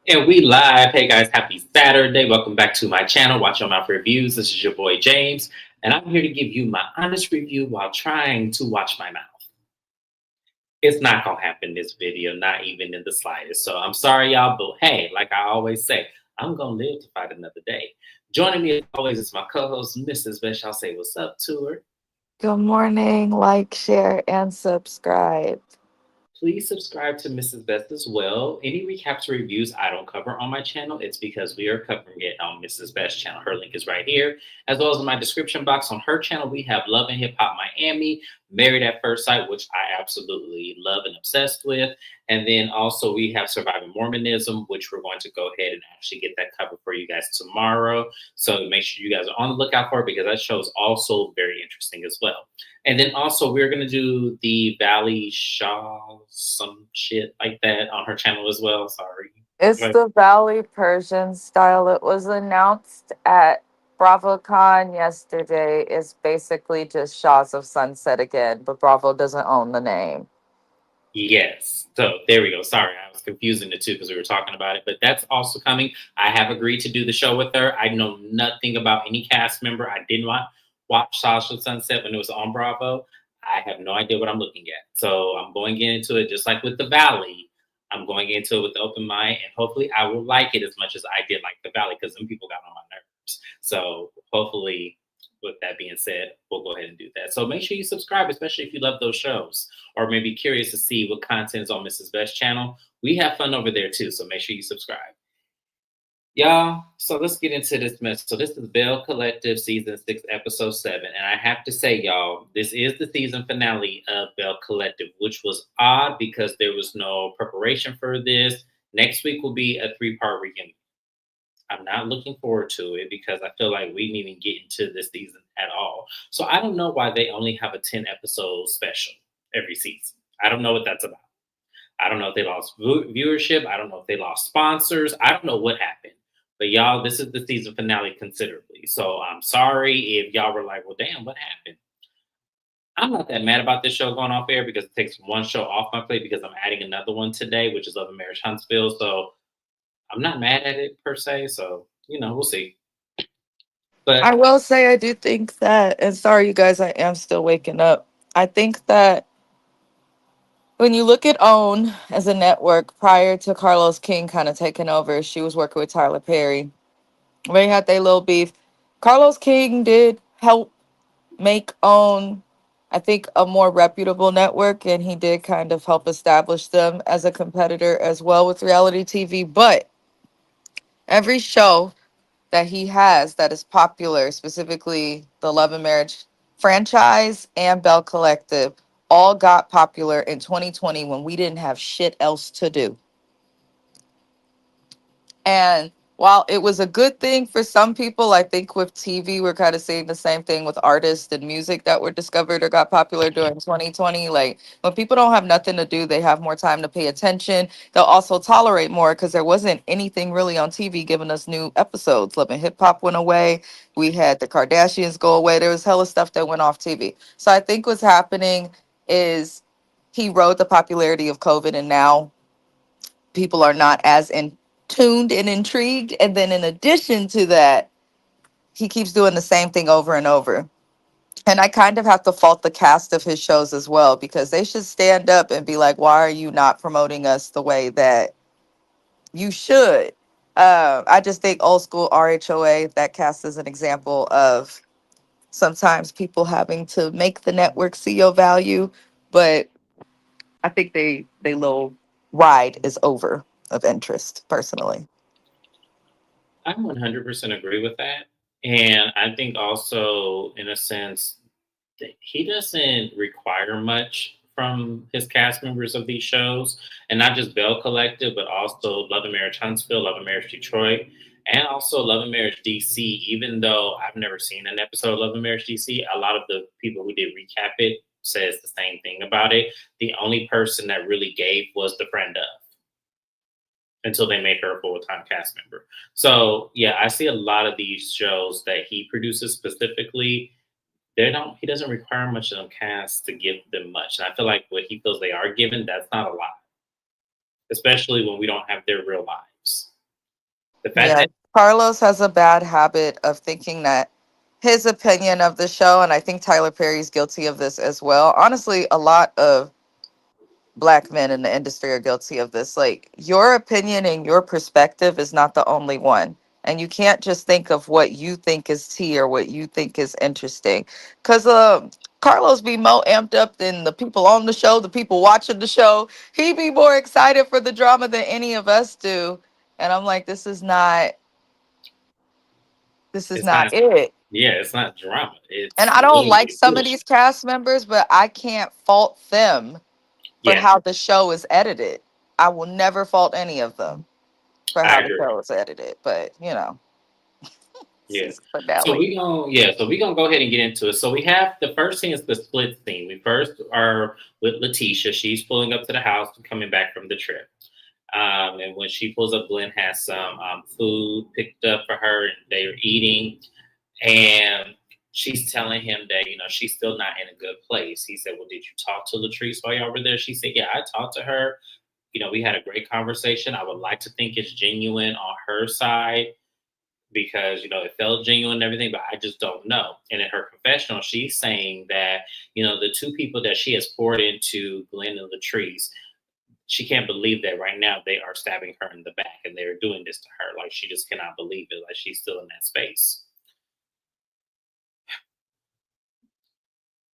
And we live. Hey guys, happy Saturday. Welcome back to my channel, Watch Your Mouth Reviews. This is your boy James, and I'm here to give you my honest review while trying to watch my mouth. It's not gonna happen this video, not even in the slightest. So I'm sorry, y'all, but hey, like I always say, I'm gonna live to fight another day. Joining me as always is my co-host, Mrs. Best. I'll say what's up to her. Good morning. Like, share, and subscribe. Please subscribe to Mrs. Best as well. Any recaps or reviews I don't cover on my channel, it's because we are covering it on Mrs. Best's channel. Her link is right here, as well as in my description box. On her channel, we have Love and Hip Hop Miami, Married at First Sight, which I absolutely love and obsessed with. And then also we have Surviving Mormonism, which we're going to go ahead and actually get that covered for you guys tomorrow. So make sure you guys are on the lookout for it because that show is also very interesting as well. And then also we're gonna do the Valley Shaw, some shit like that on her channel as well. Sorry. It's But the Valley Persian style. It was announced at BravoCon yesterday. It's basically just Shaws of Sunset again, but Bravo doesn't own the name. yes. So there we go. Sorry, I was confusing the two because we were talking about it. But that's also coming. I have agreed to do the show with her. I know nothing about any cast member. I didn't watch Sasha Sunset when it was on Bravo. I have no idea what I'm looking at. So I'm going into it just like with the Valley. I'm going into it with the open mind, and hopefully I will like it as much as I did like the Valley because some people got on my nerves. So hopefully, with that being said, we'll go ahead and do that. So make sure you subscribe, especially if you love those shows or maybe curious to see what content is on Mrs. Best channel. We have fun over there too, so make sure you subscribe. Y'all, so let's get into this mess. So this is Belle Collective Season 6, Episode 7. And I have to say, y'all, this is the season finale of Belle Collective, which was odd because there was no preparation for this. Next week will be a three-part reunion. I'm not looking forward to it because I feel like we didn't even get into this season at all. So I don't know why they only have a 10 episode special every season. I don't know what that's about. I don't know if they lost viewership. I don't know if they lost sponsors. I don't know what happened. But y'all, this is the season finale considerably. So I'm sorry if y'all were like, well, damn, what happened? I'm not that mad about this show going off air because it takes one show off my plate because I'm adding another one today, which is Love and Marriage Huntsville. So I'm not mad at it per se. So, we'll see. I But will say, I do think that, and sorry, you guys, I am still waking up. I think that when you look at OWN as a network prior to Carlos King kind of taking over, she was working with Tyler Perry. They had their little beef. Carlos King did help make OWN, I think, a more reputable network, and he did kind of help establish them as a competitor as well with reality TV. But every show that he has that is popular, specifically the Love and Marriage franchise and Bell Collective, all got popular in 2020 when we didn't have shit else to do. And while it was a good thing for some people, I think with TV, we're kind of seeing the same thing with artists and music that were discovered or got popular during 2020. Like when people don't have nothing to do, they have more time to pay attention. They'll also tolerate more because there wasn't anything really on TV giving us new episodes. Love and Hip Hop went away. We had the Kardashians go away. There was hella stuff that went off TV. So I think what's happening is he rode the popularity of COVID, and now people are not as in tuned and intrigued. And then in addition to that, he keeps doing the same thing over and over. And I kind of have to fault the cast of his shows as well because they should stand up and be like, why are you not promoting us the way that you should? I just think old school RHOA, that cast is an example of sometimes people having to make the network see your value, but I think they little ride is over of interest personally. I 100% agree with that. And I think also, in a sense, he doesn't require much from his cast members of these shows, and not just Bell Collective, but also Love and Marriage Huntsville, Love and Marriage Detroit, and also Love and Marriage DC. Even though I've never seen an episode of Love and Marriage DC, a lot of the people who did recap it says the same thing about it. The only person that really gave was the friend of until they made her a full-time cast member. So yeah, I see a lot of these shows that he produces specifically he doesn't require much of them cast to give them much. And I feel like what he feels they are given, that's not a lot. Especially when we don't have their real lives. The fact Yeah, that Carlos has a bad habit of thinking that his opinion of the show, and I think Tyler Perry's guilty of this as well. Honestly, a lot of black men in the industry are guilty of this. Like, your opinion and your perspective is not the only one. And you can't just think of what you think is tea or what you think is interesting. Because Carlos be more amped up than the people on the show, the people watching the show. He be more excited for the drama than any of us do. And I'm like, this is it's not not, it. yeah, it's not drama. And It's I don't like literally some of bullshit. these cast members, but I can't fault them for Yeah, how the show is edited. I will never fault any of them for I how the agree. show is edited. But Yeah. season finale. So we gonna go ahead and get into it. So we have the first scene is the split scene. We first are with Letitia. She's pulling up to the house coming back from the trip. And when she pulls up, Glenn has some food picked up for her, and they're eating. And she's telling him that she's still not in a good place. He said, "Well, did you talk to Latrice while y'all were there?" She said, "Yeah, I talked to her. We had a great conversation. I would like to think it's genuine on her side." Because it felt genuine and everything, but I just don't know. And in her confessional, she's saying that the two people that she has poured into, Glenn and Latrice, she can't believe that right now they are stabbing her in the back and they're doing this to her. Like, she just cannot believe it. Like, she's still in that space.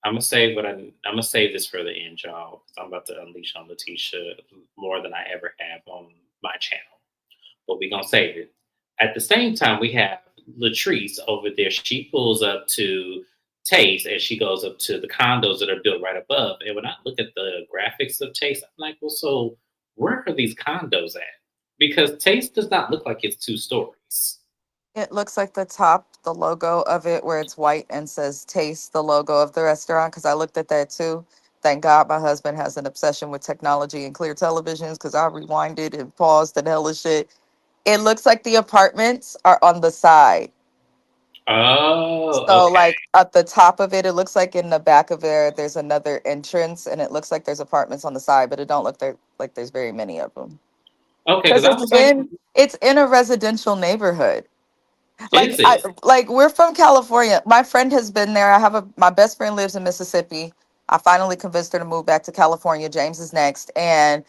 I'm gonna save this for the end, y'all. 'Cause I'm about to unleash on Letitia more than I ever have on my channel. But we're gonna save it. At the same time, we have Latrice over there. She pulls up to Taste and she goes up to the condos that are built right above. And when I look at the graphics of Taste, I'm like, well, so where are these condos at? Because Taste does not look like it's two stories. It looks like the top, the logo of it, where it's white and says "Taste," the logo of the restaurant. Because I looked at that too. Thank God my husband has an obsession with technology and clear televisions. Because I rewinded and paused and hella shit. It looks like the apartments are on the side. Oh, So, okay. like at the top of it, it looks like in the back of there, there's another entrance, and it looks like there's apartments on the side, but it don't look there like there's very many of them. Okay, Because because I was like, it's in a residential neighborhood. it I is. like we're from California. My friend has been there. My best friend lives in Mississippi. I finally convinced her to move back to California. James is next, and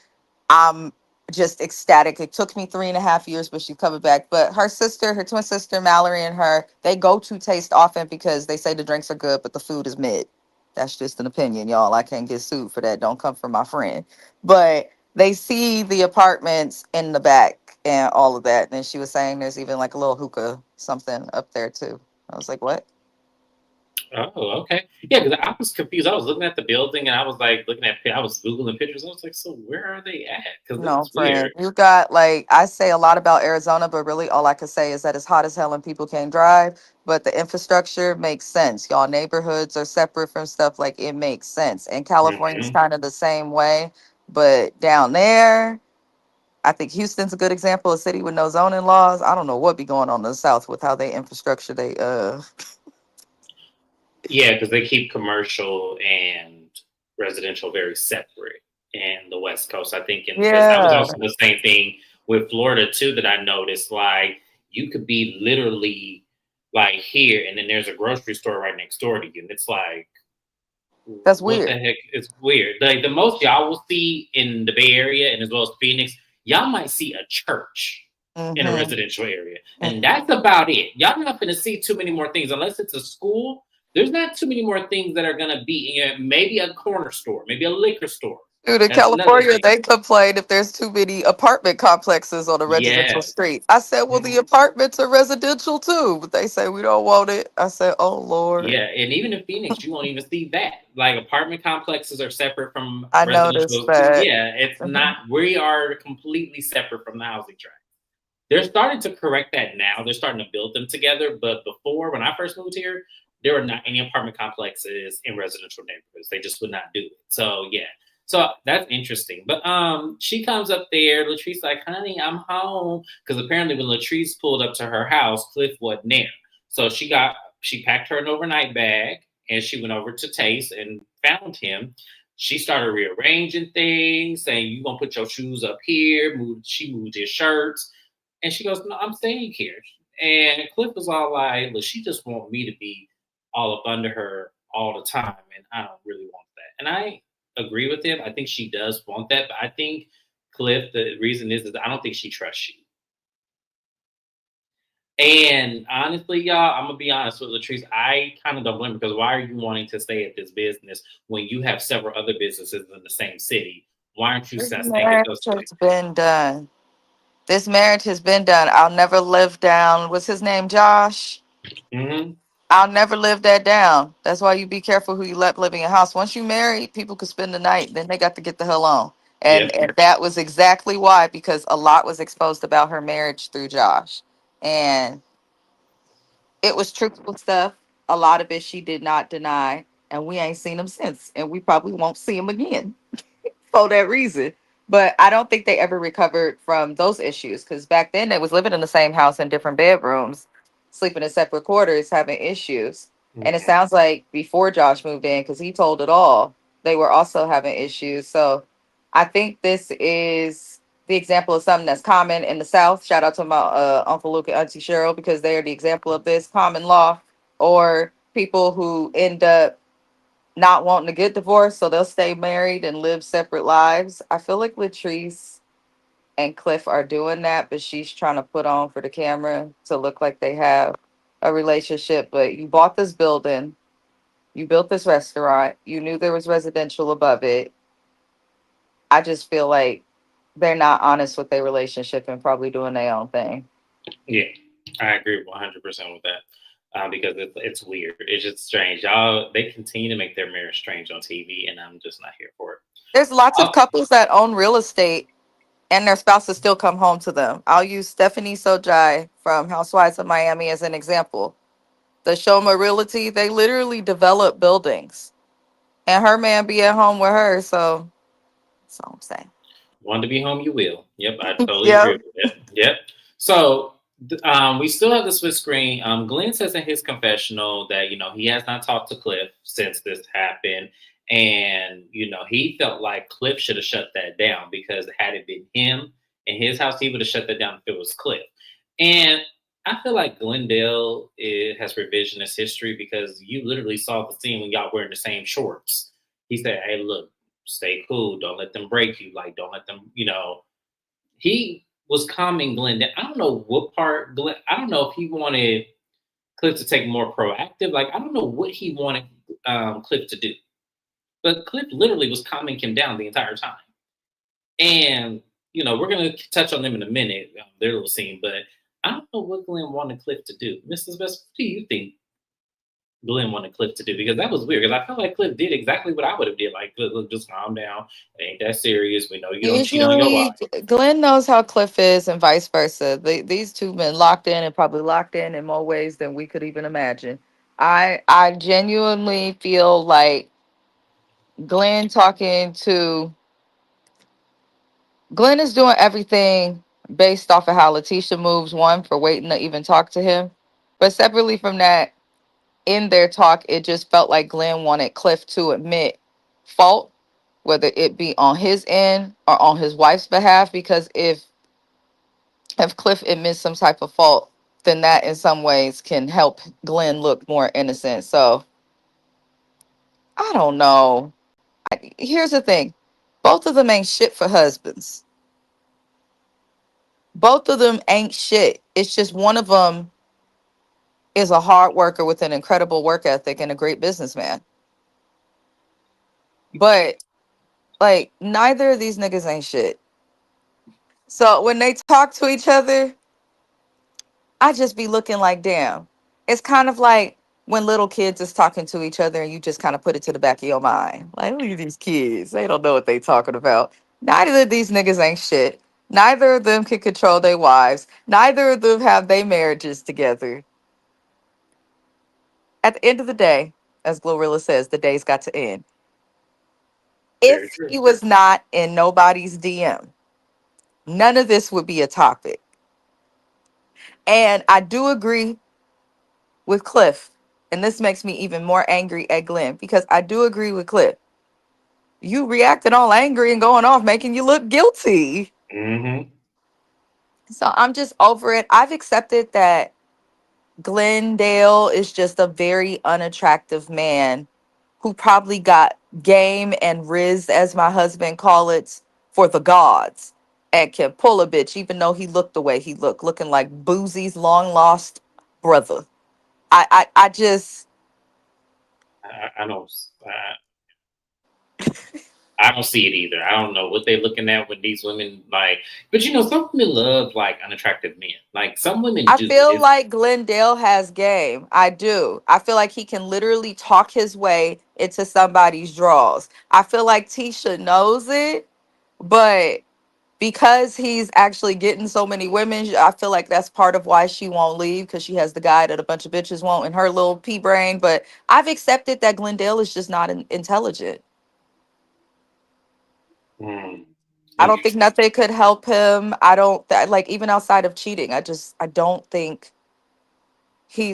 I'm just ecstatic. It took me 3.5 years, but she's coming back. But her sister, her twin sister, Mallory, and her, they go to Taste often because they say the drinks are good, but the food is mid. That's just an opinion, y'all. I can't get sued for that. Don't come from my friend. But they see the apartments in the back and all of that. And she was saying there's even like a little hookah something up there too. I was like, what? Oh, okay. Yeah, because I was confused. I was looking at the building and I was like I was Googling pictures. I was like, so where are they at? Because No, it's friend. weird. You got like I say a lot about Arizona, but really all I can say is that it's hot as hell and people can't drive. But the infrastructure makes sense. Y'all neighborhoods are separate from stuff like it makes sense. And California's Hmm. kind of the same way. But down there, I think Houston's a good example, a city with no zoning laws. I don't know what be going on in the South with how they infrastructure they Yeah, because they keep commercial and residential very separate in the West Coast. I think, and because that was Yeah. also the same thing with Florida too that I noticed. Like, you could be literally like here, and then there's a grocery store right next door to you, and it's like, That's what the weird. heck? It's weird. Like, the most y'all will see in the Bay Area and as well as Phoenix, y'all might see a church in a Mm-hmm. residential area, and that's about it. Y'all not going to see too many more things unless it's a school. There's not too many more things that are going to be in maybe a corner store, maybe a liquor store. Dude, in That's another California, thing. they complain if there's too many apartment complexes on a residential Yeah. street. I said, well, the Mhm. apartments are residential too, but they say we don't want it. I said, oh Lord, Yeah, and even in Phoenix, you won't even see that. Like, apartment complexes are separate from I noticed residential. that. Yeah, it's Mhm. not. We are completely separate from the housing tract. They're starting to correct that now. They're starting to build them together. But before, when I first moved here, there were not any apartment complexes in residential neighborhoods. They just would not do it. So yeah. So that's interesting. But she comes up there, Latrice like, honey, I'm home. Because apparently when Latrice pulled up to her house, Cliff wasn't there. So she packed her an overnight bag and she went over to Taste and found him. She started rearranging things, saying, "You gonna put your shoes up here." She moved his shirts, And she goes, "No, I'm staying here." And Cliff was all like, "Look, she just want me to be all up under her all the time, and I don't really want that." And I agree with him. I think she does want that, but I think Cliff, the reason is I don't think she trusts you. And honestly, y'all, I'm gonna be honest with Latrice. I kind of don't blame her because why are you wanting to stay at this business when you have several other businesses in the same city? Why aren't you This staying at marriage those has cities? been done. This marriage has been done. I'll never live down. What's his name? Josh. Hmm. I'll never live that down. That's why you be careful who you let live in your house. Once you marry, people could spend the night. Then they got to get the hell on. Yep. And that was exactly why, because a lot was exposed about her marriage through Josh. And it was truthful stuff. A lot of it she did not deny. And we ain't seen him since. And we probably won't see him again for that reason. But I don't think they ever recovered from those issues because back then they was living in the same house in different bedrooms, sleeping in separate quarters, having issues. And it Mhm. sounds like before Josh moved in, because he told it all, they were also having issues. So I think this is the example of something that's common in the South. Shout out to my Uncle Luke and Auntie Cheryl because they are the example of this common law or people who end up not wanting to get divorced, so they'll stay married and live separate lives. I feel like Latrice and Cliff are doing that, but she's trying to put on for the camera to look like they have a relationship. But you bought this building, you built this restaurant, you knew there was residential above it. I just feel like they're not honest with their relationship and probably doing their own thing. Yeah, I agree 100% with that because it's weird. It's just strange. Y'all, they continue to make their marriage strange on TV, and I'm just not here for it. There's lots of Oh, couples that own real estate and their spouses still come home to them. I'll use Stephanie Sojai from Housewives of Miami as an example. The Shoma Realty, they literally develop buildings, and her man be at home with her. So that's all I'm saying. want to be home, you will. Yep, I totally agree Yep. with that. Yep. So we still have the split screen. Glenn says in his confessional that he has not talked to Cliff since this happened, and he felt like Cliff should have shut that down because had it been him in his house, he would have shut that down if it was Cliff. And I feel like Glendale has revisionist history because you literally saw the scene when y'all were in the same shorts. He said, "Hey, look, stay cool. Don't let them break you. Like, don't let them, He was calming Glenn down. I don't know what part Glenn, I don't know if he wanted Cliff to take more proactive. Like, I don't know what he wanted Cliff to do. But Cliff literally was calming him down the entire time. And, we're going to touch on them in a minute, their little scene, but I don't know what Glenn wanted Cliff to do. Mrs. Best, what do you think Glenn wanted Cliff to do? Because that was weird. Because I felt like Cliff did exactly what I would have did. Like, look, just calm down. It ain't that serious. We know you don't cheat on your wife. Usually, Glenn knows how Cliff is, and vice versa. These two men locked in, and probably locked in more ways than we could even imagine. I genuinely feel like Glenn talking to Glenn is doing everything based off of how Letitia moves. One, for waiting to even talk to him, but separately from that, in their talk, it just felt like Glenn wanted Cliff to admit fault, whether it be on his end or on his wife's behalf. Because if Cliff admits some type of fault, then that in some ways can help Glenn look more innocent. So I don't know. Here's the thing: both of them ain't shit for husbands. Both of them ain't shit. It's just one of them is a hard worker with an incredible work ethic and a great businessman. But like neither of these niggas ain't shit. So when they talk to each other, I just be looking like, damn. It's kind of like when little kids is talking to each other and you just kind of put it to the back of your mind. Like, look at these kids. They don't know what they talking about. Neither of these niggas ain't shit. Neither of them can control their wives. Neither of them have their marriages together. At the end of the day, as Glorilla says, the day's got to end. Very If true. he was not in nobody's DM, none of this would be a topic. And I do agree with Cliff. And this makes me even more angry at Glenn because I do agree with Cliff. You reacting all angry and going off, making you look guilty. Hmm. So I'm just over it. I've accepted that Glendale is just a very unattractive man who probably got game and riz, as my husband call it, for the gods, and can pull a bitch, even though he looked the way he looked, looking like Boozy's long lost brother. I just I don't. I don't see it either. I don't know what they're looking at with these women. Like, but some women love like unattractive men. Like some women I do. feel It's like Glendale has game. I do. I feel like he can literally talk his way into somebody's draws. I feel like Tisha knows it, but because he's actually getting so many women, I feel like that's part of why she won't leave, because she has the guy that a bunch of bitches want in her little pea brain. But I've accepted that Glendale is just not intelligent. mm, I don't think interesting. nothing could help him. I don't like, even outside of cheating. I don't think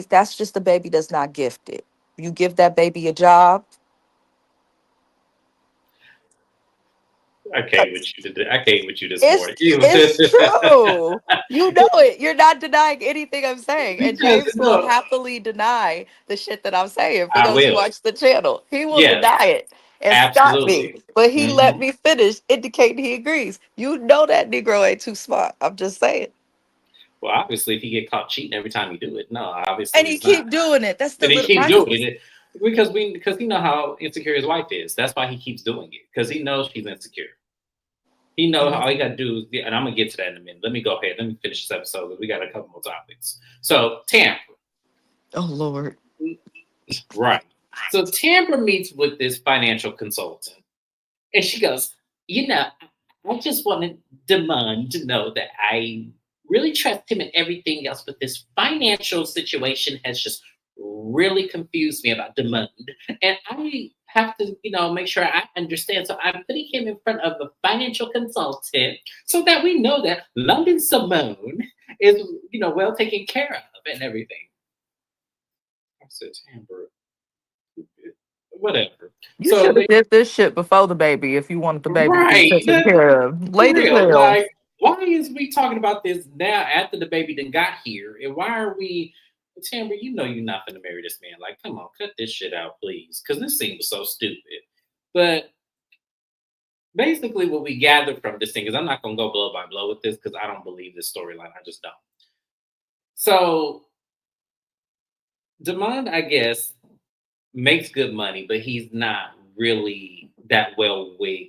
that's just a baby that's not gifted. You give that baby a job. I came with you today. I came with you this morning. It's true. You know it. You're not denying anything I'm saying. And Because James will no, happily deny the shit that I'm saying for I those who will. watch the channel. He will Yes, deny it and stop me. absolutely. But he let Mhm. me finish, indicating he agrees. You know that Negro ain't too smart. I'm just saying. Well, obviously, if he get caught cheating every time he do it, no, obviously And he he's not. keep doing it. That's the And he little keeps my doing it because he know how insecure his wife is. That's why he keeps doing it because he knows she's insecure. He knows Mhm. all he got to do is, and I'm gonna get to that in a minute. Let me go ahead. Let me finish this episode because we got a couple more topics. So Tampa, Oh Lord. right? So Tampa meets with this financial consultant, and she goes, I just wanted Damon to know that I really trust him in everything else, but this financial situation has just really confused me about Damon. And I have to, make sure I understand. So I'm putting him in front of a financial consultant so that we know that London Simone is, well taken care of and everything. I said, Tamara, whatever. You So should have they, did this shit before the baby if you wanted the baby to be right. taken care of. For Late as real, hell. like, why is we talking about this now after the baby then got here? And why are we, Tamara, you're not gonna marry this man. Like, come on, cut this shit out, please. Because this scene was so stupid. But basically, what we gathered from this thing is I'm not gonna go blow by blow with this because I don't believe this storyline. I just don't. So, Demond, I guess, makes good money, but he's not really that well with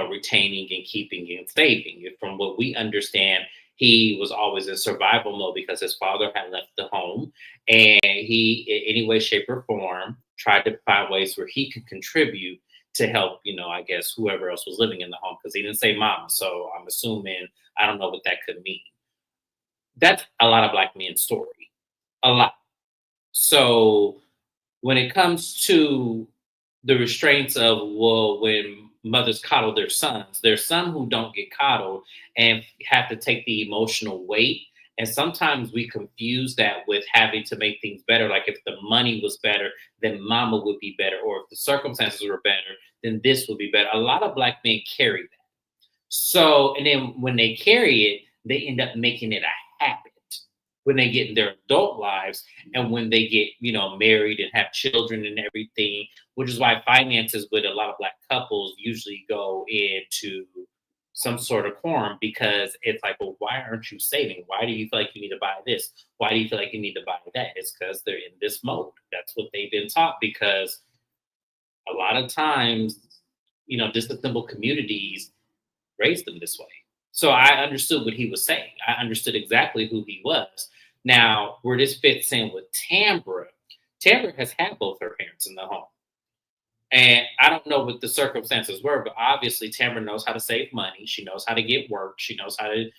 retaining and keeping and saving. From what we understand, he was always in survival mode because his father had left the home, and he, in any way, shape, or form, tried to find ways where he could contribute to help. I guess whoever else was living in the home because he didn't say mama, so I'm assuming I don't know what that could mean. That's a lot of black men's story, a lot. So when it comes to the restraints of, well, when mothers coddle their sons, there's some who don't get coddled and have to take the emotional weight. And sometimes we confuse that with having to make things better. Like if the money was better, then mama would be better. Or if the circumstances were better, then this would be better. A lot of black men carry that. So, and then when they carry it, they end up making it a habit when they get in their adult lives and when they get, married and have children and everything, which is why finances with a lot of black couples usually go into some sort of quorum because it's like, well, why aren't you saving? Why do you feel like you need to buy this? Why do you feel like you need to buy that? It's because they're in this mode. That's what they've been taught because a lot of times, disassembled communities raised them this way. So I understood what he was saying. I understood exactly who he was. Now, where this fits in with Tambra, Tambra has had both her parents in the home. And I don't know what the circumstances were, but obviously Tambra knows how to save money. She knows how to get work. She knows how to,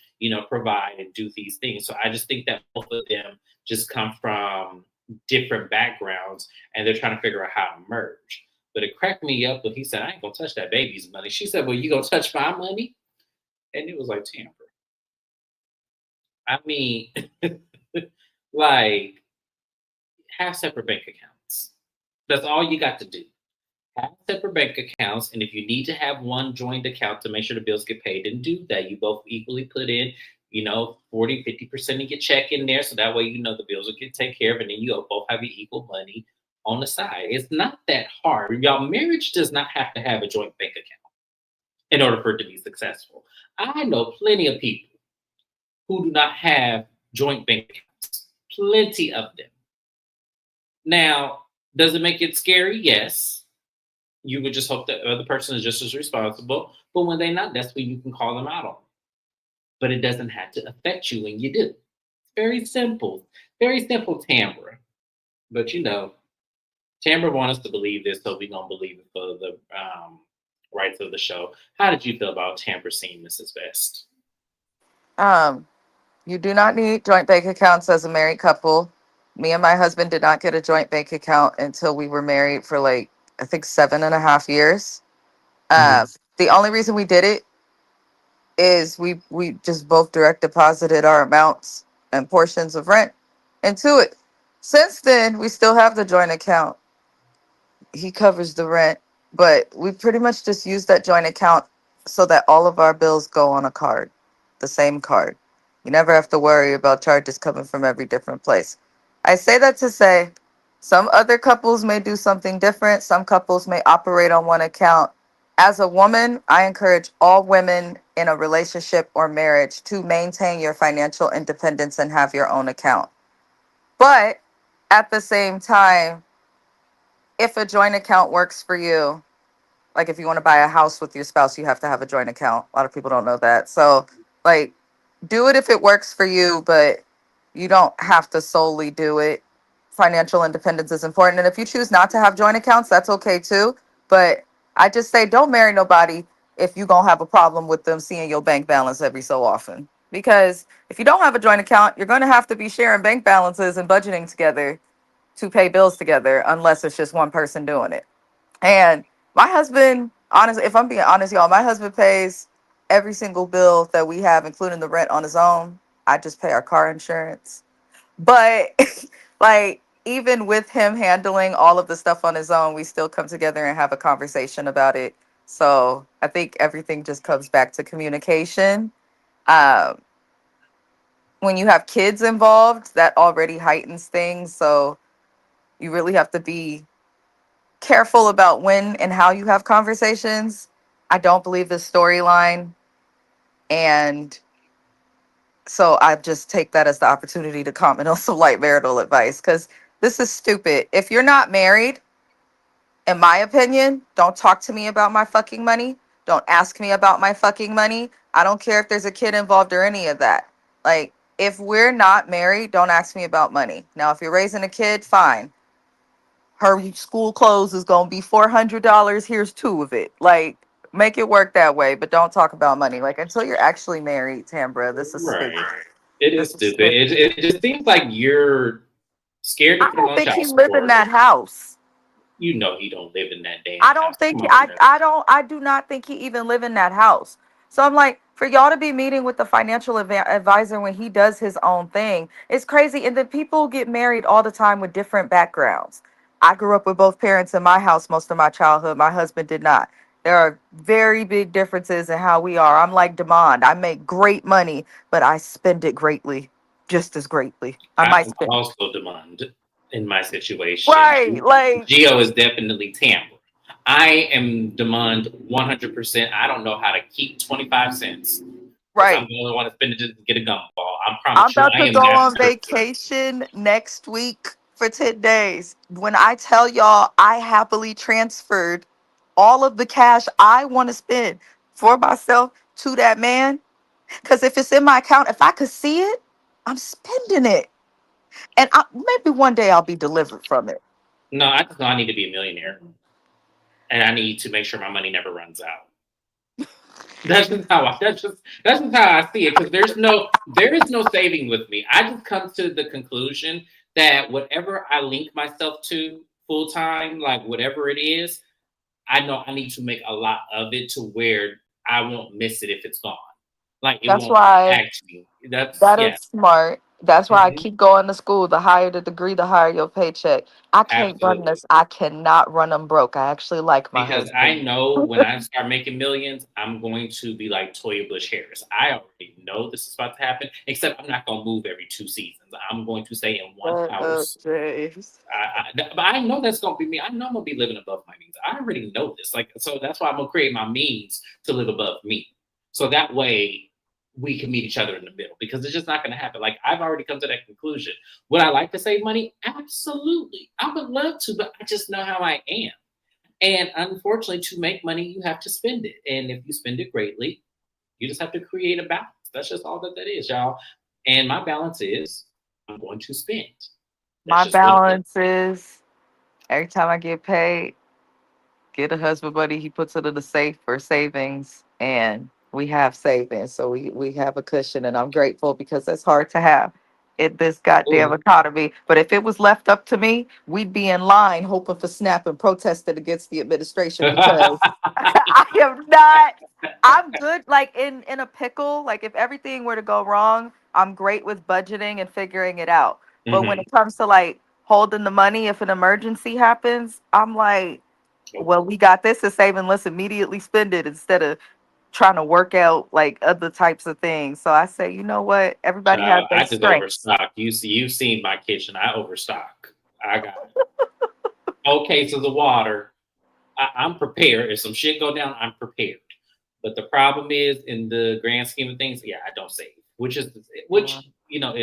provide and do these things. So I just think that both of them just come from different backgrounds and they're trying to figure out how to merge. But it cracked me up when he said, I ain't gonna touch that baby's money. She said, well, you gonna touch my money? And it was like, Tampa. I mean, like, have separate bank accounts. That's all you got to do. Have separate bank accounts. And if you need to have one joint account to make sure the bills get paid, then do that. You both equally put in. 40, 50% of your check in there. So that way, the bills will get taken care of. And then you both have your equal money on the side. It's not that hard. Y'all, marriage does not have to have a joint bank account in order for it to be successful. I know plenty of people who do not have joint bank accounts, plenty of them. Now, does it make it scary? Yes. You would just hope that the other person is just as responsible. But when they're not, that's when you can call them out on it. But it doesn't have to affect you when you do. It's very simple. Very simple, Tambra. But Tambra wants us to believe this, so we're going to believe it for the rights of the show. How did you feel about Tambra seeing Mrs. Best? Um, you do not need joint bank accounts as a married couple. Me and my husband did not get a joint bank account until we were married for like, I think 7.5 years. Mhm. Uh, the only reason we did it is we just both direct deposited our amounts and portions of rent into it. Since then, we still have the joint account. He covers the rent, but we pretty much just use that joint account so that all of our bills go on a card, the same card. You never have to worry about charges coming from every different place. I say that to say some other couples may do something different. Some couples may operate on one account. As a woman, I encourage all women in a relationship or marriage to maintain your financial independence and have your own account. But at the same time, if a joint account works for you, like if you want to buy a house with your spouse, you have to have a joint account. A lot of people don't know that. So, like, do it if it works for you, but you don't have to solely do it. Financial independence is important. And if you choose not to have joint accounts, that's okay too. But I just say don't marry nobody if you're going to have a problem with them seeing your bank balance every so often. Because if you don't have a joint account, you're going to have to be sharing bank balances and budgeting together to pay bills together, unless it's just one person doing it. And my husband, honestly, if I'm being honest, y'all, my husband pays every single bill that we have, including the rent, on his own. I just pay our car insurance. But like, even with him handling all of the stuff on his own, we still come together and have a conversation about it. So I think everything just comes back to communication. Um, when you have kids involved, that already heightens things. So you really have to be careful about when and how you have conversations. I don't believe the storyline. And so I just take that as the opportunity to comment on some light marital advice because this is stupid. If you're not married, in my opinion, don't talk to me about my fucking money. Don't ask me about my fucking money. I don't care if there's a kid involved or any of that. Like, if we're not married, don't ask me about money. Now, if you're raising a kid, fine. Her school clothes is gonna be $400. Here's two of it. Like, make it work that way, but don't talk about money. Like, until you're actually married, Tambra, this is stupid. Right. It is This is stupid. stupid. It just seems like you're scared to I put him don't on think he child live in support. that house. You know he don't live in that damn I don't house. think Come on, man. I do not think he even live in that house. So I'm like, for y'all to be meeting with the financial advisor when he does his own thing, it's crazy. And then people get married all the time with different backgrounds. I grew up with both parents in my house most of my childhood. My husband did not. There are very big differences in how we are. I'm like Demond. I make great money, but I spend it greatly, just as greatly. I I might am spend. also demand in my situation. Right. Like, Geo is definitely Tampa. I am demand 100%. I don't know how to keep 25 cents because I'm right. the only one to spend it just to get a gumball. I I'm promise you, about I to am go on master. vacation next week for 10 days. When I tell y'all I happily transferred all of the cash I want to spend for myself to that man, because if it's in my account, if I could see it, I'm spending it. And maybe one day I'll be delivered from it. No, I just know I need to be a millionaire and I need to make sure my money never runs out. That's just how I see it because there is no saving with me. I just come to the conclusion that whatever I link myself to full time, like whatever it is, I know I need to make a lot of it to where I won't miss it if it's gone. Like it That's won't why impact me. That's that yeah. is smart. That's why I Mhm. keep going to school. The higher the degree, the higher your paycheck. I can't run Absolutely. this. I cannot run them broke. I actually like my Because I husband. know when I start making millions, I'm going to be like Toya Bush Harris. I already know this is about to happen, except I'm not going to move every 2 seasons. I'm going to stay in one Shut up, house. James. But I know that's going to be me. I know I'm going to be living above my means. I already know this. Like, so that's why I'm going to create my means to live above me. So that way we can meet each other in the middle because it's just not going to happen. Like, I've already come to that conclusion. Would I like to save money? Absolutely. I would love to, but I just know how I am. And unfortunately, to make money, you have to spend it. And if you spend it greatly, you just have to create a balance. That's just all that that is, y'all. And my balance is I'm going to spend. That's My just what it is. balance is every time I get paid, get a husband buddy. He puts it in the safe for savings, and we have savings, so we have a cushion, and I'm grateful because that's hard to have in this goddamn Oh. economy. But if it was left up to me, we'd be in line hoping for SNAP and protesting against the administration because I am not. I'm good, like in a pickle. Like if everything were to go wrong, I'm great with budgeting and figuring it out. But when Mhm. it comes to like holding the money, if an emergency happens, I'm like, Oh, well, we got this as saving. Let's immediately spend it instead of trying to work out like other types of things. So I say, you know what? Everybody has child, their I just strengths. overstock. You've seen my kitchen. I overstock. I got whole cases of water. I'm prepared. If some shit go down, I'm prepared. But the problem is, in the grand scheme of things, yeah, I don't save, Yeah. which is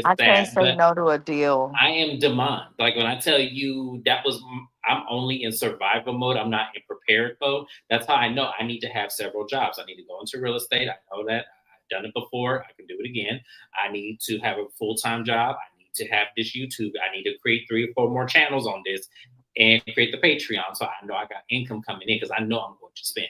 I can't sad. say But no to a deal. I am demand. Like when I tell you I'm only in survival mode. I'm not in prepared mode. That's how I know I need to have several jobs. I need to go into real estate. I know that I've done it before. I can do it again. I need to have a full time job. I need to have this YouTube. I need to create 3 or 4 more channels on this and create the Patreon. So I know I got income coming in because I know I'm going to spend.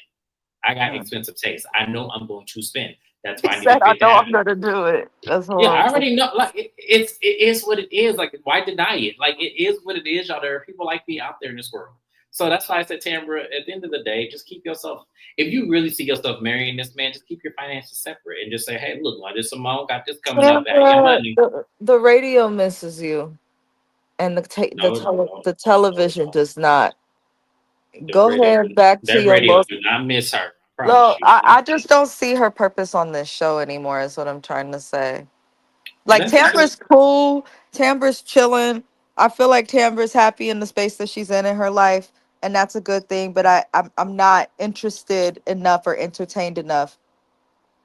I got Mm. expensive taste. I know I'm going to spend. That's He why I need to said, I create the know I'm habit. gonna do it. That's Yeah, I horrible. already know. Like it is what it is. Like why deny it? Like it is what it is, y'all. There are people like me out there in this world. So that's why I said, Tambra, at the end of the day, just keep yourself. If you really see yourself marrying this man, just keep your finances separate and just say, hey, look, like this Simone got this coming up. Value your Tamara, money. the radio misses you, and No, no, the no, it television don't. does not. The Go radio, ahead back to that your radio look. do not miss her. I promise No, you. I just don't see her purpose on this show anymore. Is what I'm trying to say. Like That's just Tambra's cool. Tambra's chilling. I feel like Tambra's happy in the space that she's in her life, and that's a good thing. But I'm not interested enough or entertained enough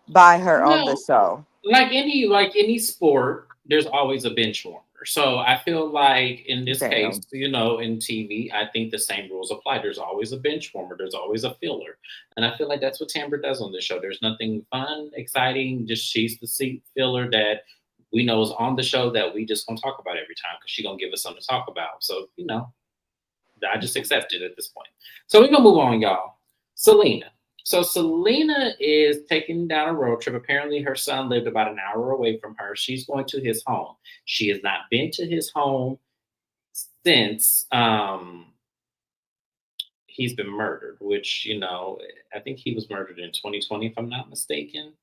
by her on the well, show. like any sport, there's always a bench warmer. So I feel like in this case, Damn. in TV, I think the same rules apply. There's always a bench warmer. There's always a filler, and I feel like that's what Tamra does on this show. There's nothing fun, exciting. Just she's the seat filler that we know is on the show that we just gonna talk about every time because she's gonna give us something to talk about. So I just accept it at this point. So we're gonna move on, y'all. Selena. So Selena is taking down a road trip. Apparently, her son lived about an hour away from her. She's going to his home. She has not been to his home since he's been murdered. Which I think he was murdered in 2020, if I'm not mistaken.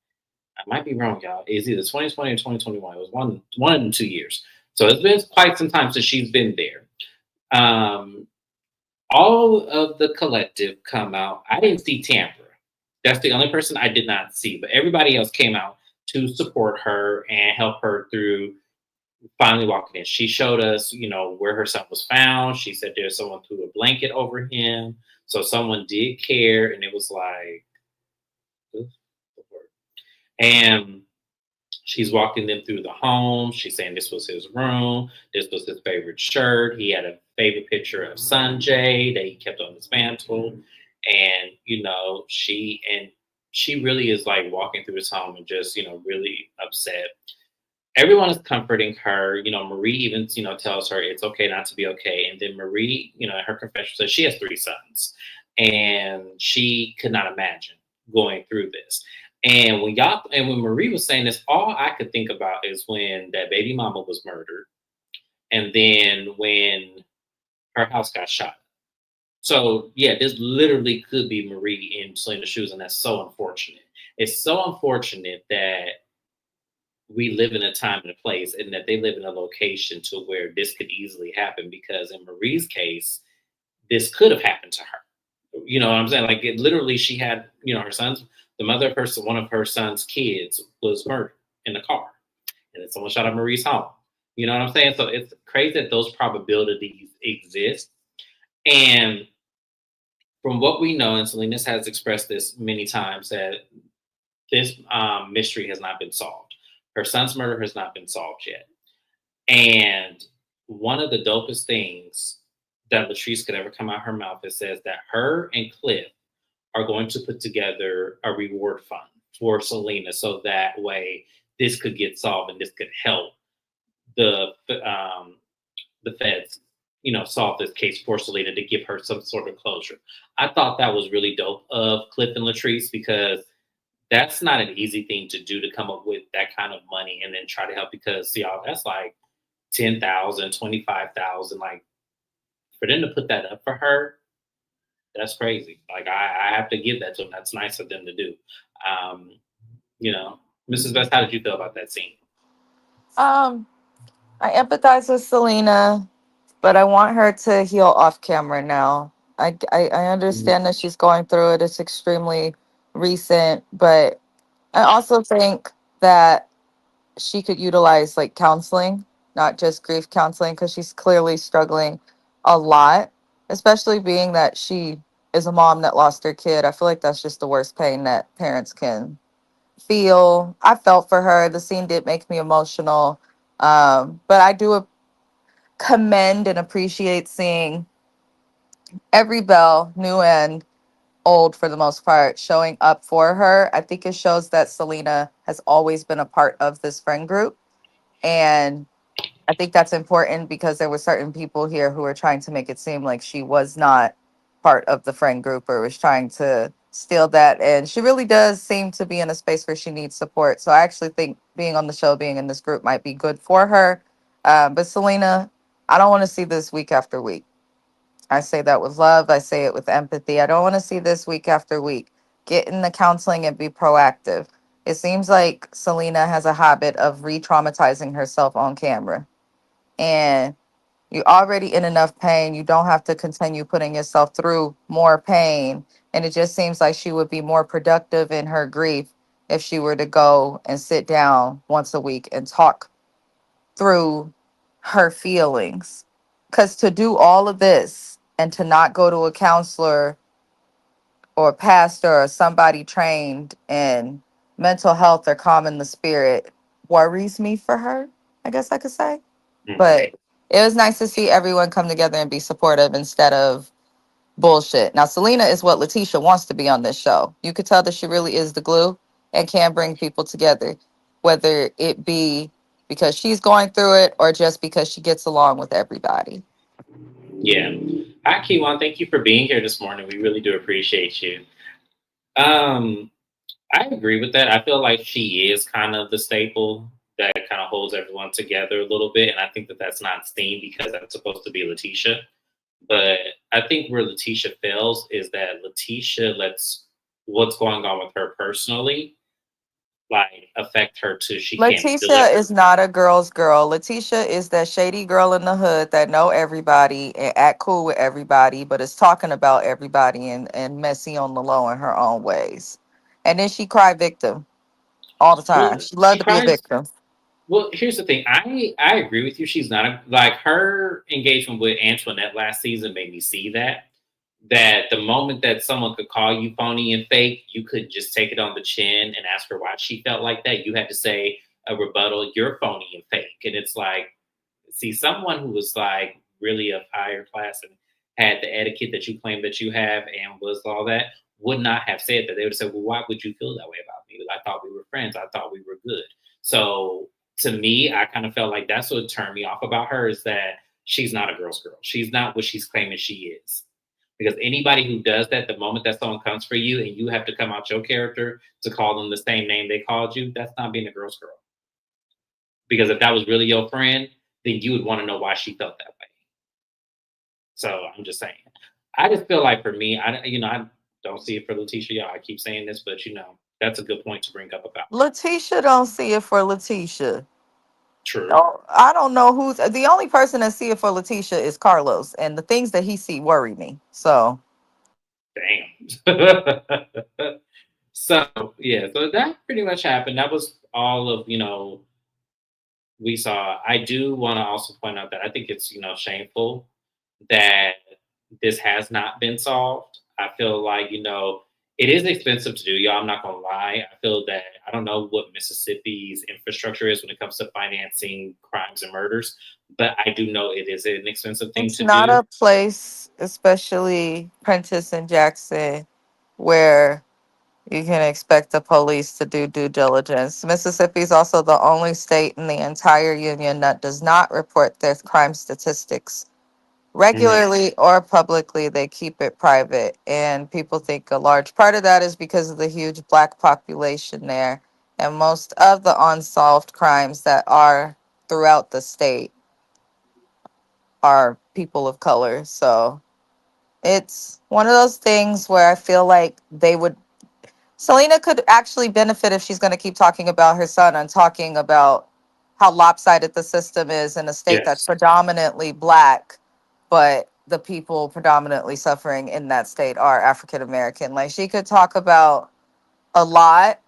I might be wrong, y'all. It's either 2020 or 2021. It was one of the 2 years. So it's been quite some time since she's been there. Um, all of the collective come out. I didn't see Tampa. That's the only person I did not see, but everybody else came out to support her and help her through finally walking in. She showed us, where her son was found. She said there's someone threw a blanket over him. So someone did care, and it was like, and she's walking them through the home. She's saying this was his room. This was his favorite shirt. He had a favorite picture of Sanjay that he kept on his mantle. And, she really is like walking through his home and just, really upset. Everyone is comforting her. Marie even, tells her it's okay not to be okay. And then Marie, in her confession says she has 3 sons and she could not imagine going through this. And when Marie was saying this, all I could think about is when that baby mama was murdered, and then when her house got shot. So yeah, this literally could be Marie in Selena's shoes, and that's so unfortunate. It's so unfortunate that we live in a time and a place, and that they live in a location to where this could easily happen. Because in Marie's case, this could have happened to her. You know what I'm saying? Like, it literally, she had, her sons, the mother of one of her son's kids was murdered in the car, and then someone shot at Marie's home. You know what I'm saying? So it's crazy that those probabilities exist. And from what we know, and Selena's has expressed this many times, that this mystery has not been solved. Her son's murder has not been solved yet. And one of the dopest things that Latrice could ever come out her mouth is says that her and Cliff are going to put together a reward fund for Selena, so that way this could get solved and this could help the um, the feds, solve this case for Selena to give her some sort of closure. I thought that was really dope of Cliff and Latrice, because that's not an easy thing to do, to come up with that kind of money and then try to help. Because, y'all, that's like 10,000, 25,000. Like, for them to put that up for her, that's crazy. Like, I have to give that to them. That's nice of them to do. Um, you know, Mrs. Best, how did you feel about that scene? Um, I empathize with Selena, but I want her to heal off camera now. I Mhm. understand that she's going through it. It's extremely recent, but I also think that she could utilize like counseling, not just grief counseling, because she's clearly struggling a lot, especially being that she is a mom that lost her kid. I feel like that's just the worst pain that parents can feel. I felt for her. The scene did make me emotional. But I do commend and appreciate seeing every Belle, new and old for the most part, showing up for her. I think it shows that Selena has always been a part of this friend group. And I think that's important because there were certain people here who were trying to make it seem like she was not part of the friend group or was trying to steal that. And she really does seem to be in a space where she needs support. So I actually think being on the show, being in this group might be good for her. But Selena, I don't want to see this week after week. I say that with love. I say it with empathy. I don't want to see this week after week. Get in the counseling and be proactive. It seems like Selena has a habit of re traumatizing herself on camera. And you're already in enough pain. You don't have to continue putting yourself through more pain. And it just seems like she would be more productive in her grief if she were to go and sit down once a week and talk through her feelings. Because to do all of this and to not go to a counselor or a pastor or somebody trained in mental health or calming the spirit worries me for her, I guess I could say. Mhm. But it was nice to see everyone come together and be supportive instead of bullshit. Now, Selena is what Letitia wants to be on this show. You could tell that she really is the glue and can bring people together, whether it be because she's going through it or just because she gets along with everybody. Yeah. Hi, Kiwan. Thank you for being here this morning. We really do appreciate you. Um, I agree with that. I feel like she is kind of the staple that kind of holds everyone together a little bit. And I think that that's not seen, because that's supposed to be Letitia. But I think where Letitia fails is that Letitia lets what's going on with her personally, like, affect her till she can't Letitia deliver. is not a girl's girl. Letitia is that shady girl in the hood that know everybody and act cool with everybody, but is talking about everybody and messy on the low in her own ways. And then she cry victim all the Well, time. She she loved to be a cries. victim. Well, here's the thing. I agree with you. She's not like, her engagement with Antoinette last season made me see that the moment that someone could call you phony and fake, you could just take it on the chin and ask her why she felt like that. You had to say a rebuttal, you're phony and fake. And it's like, see, someone who was like really of higher class and had the etiquette that you claim that you have and was all that, would not have said that. They would have said, well, why would you feel that way about me? I thought we were friends. I thought we were good. So to me, I kind of felt like that's what turned me off about her, is that she's not a girl's girl. She's not what she's claiming she is. Because anybody who does that, the moment that someone comes for you and you have to come out your character to call them the same name they called you, that's not being a girl's girl. Because if that was really your friend, then you would want to know why she felt that way. So I'm just saying. I just feel like, for me, I don't see it for Letitia, y'all. I keep saying this, but That's a good point to bring up about that. Letitia don't see it for Letitia. True. Oh, I don't know who's the only person that see it for Letitia is Carlos, and the things that he see worry me. So Damn. So yeah, so that pretty much happened. That was all of we saw. I do want to also point out that I think it's shameful that this has not been solved. I feel like it is expensive to do, y'all. I'm not gonna lie. I feel that I don't know what Mississippi's infrastructure is when it comes to financing crimes and murders, but I do know it is an expensive thing it's to not do. a place, especially Prentice and Jackson, where you can expect the police to do due diligence. Mississippi is also the only state in the entire union that does not report their crime statistics Mhm. regularly or publicly. They keep it private. And people think a large part of that is because of the huge black population there. And most of the unsolved crimes that are throughout the state are people of color. So it's one of those things where I feel like they would Selena could actually benefit if she's going to keep talking about her son and talking about how lopsided the system is in a state that's Yes. predominantly black, but the people predominantly suffering in that state are African American. Like she could talk about a lot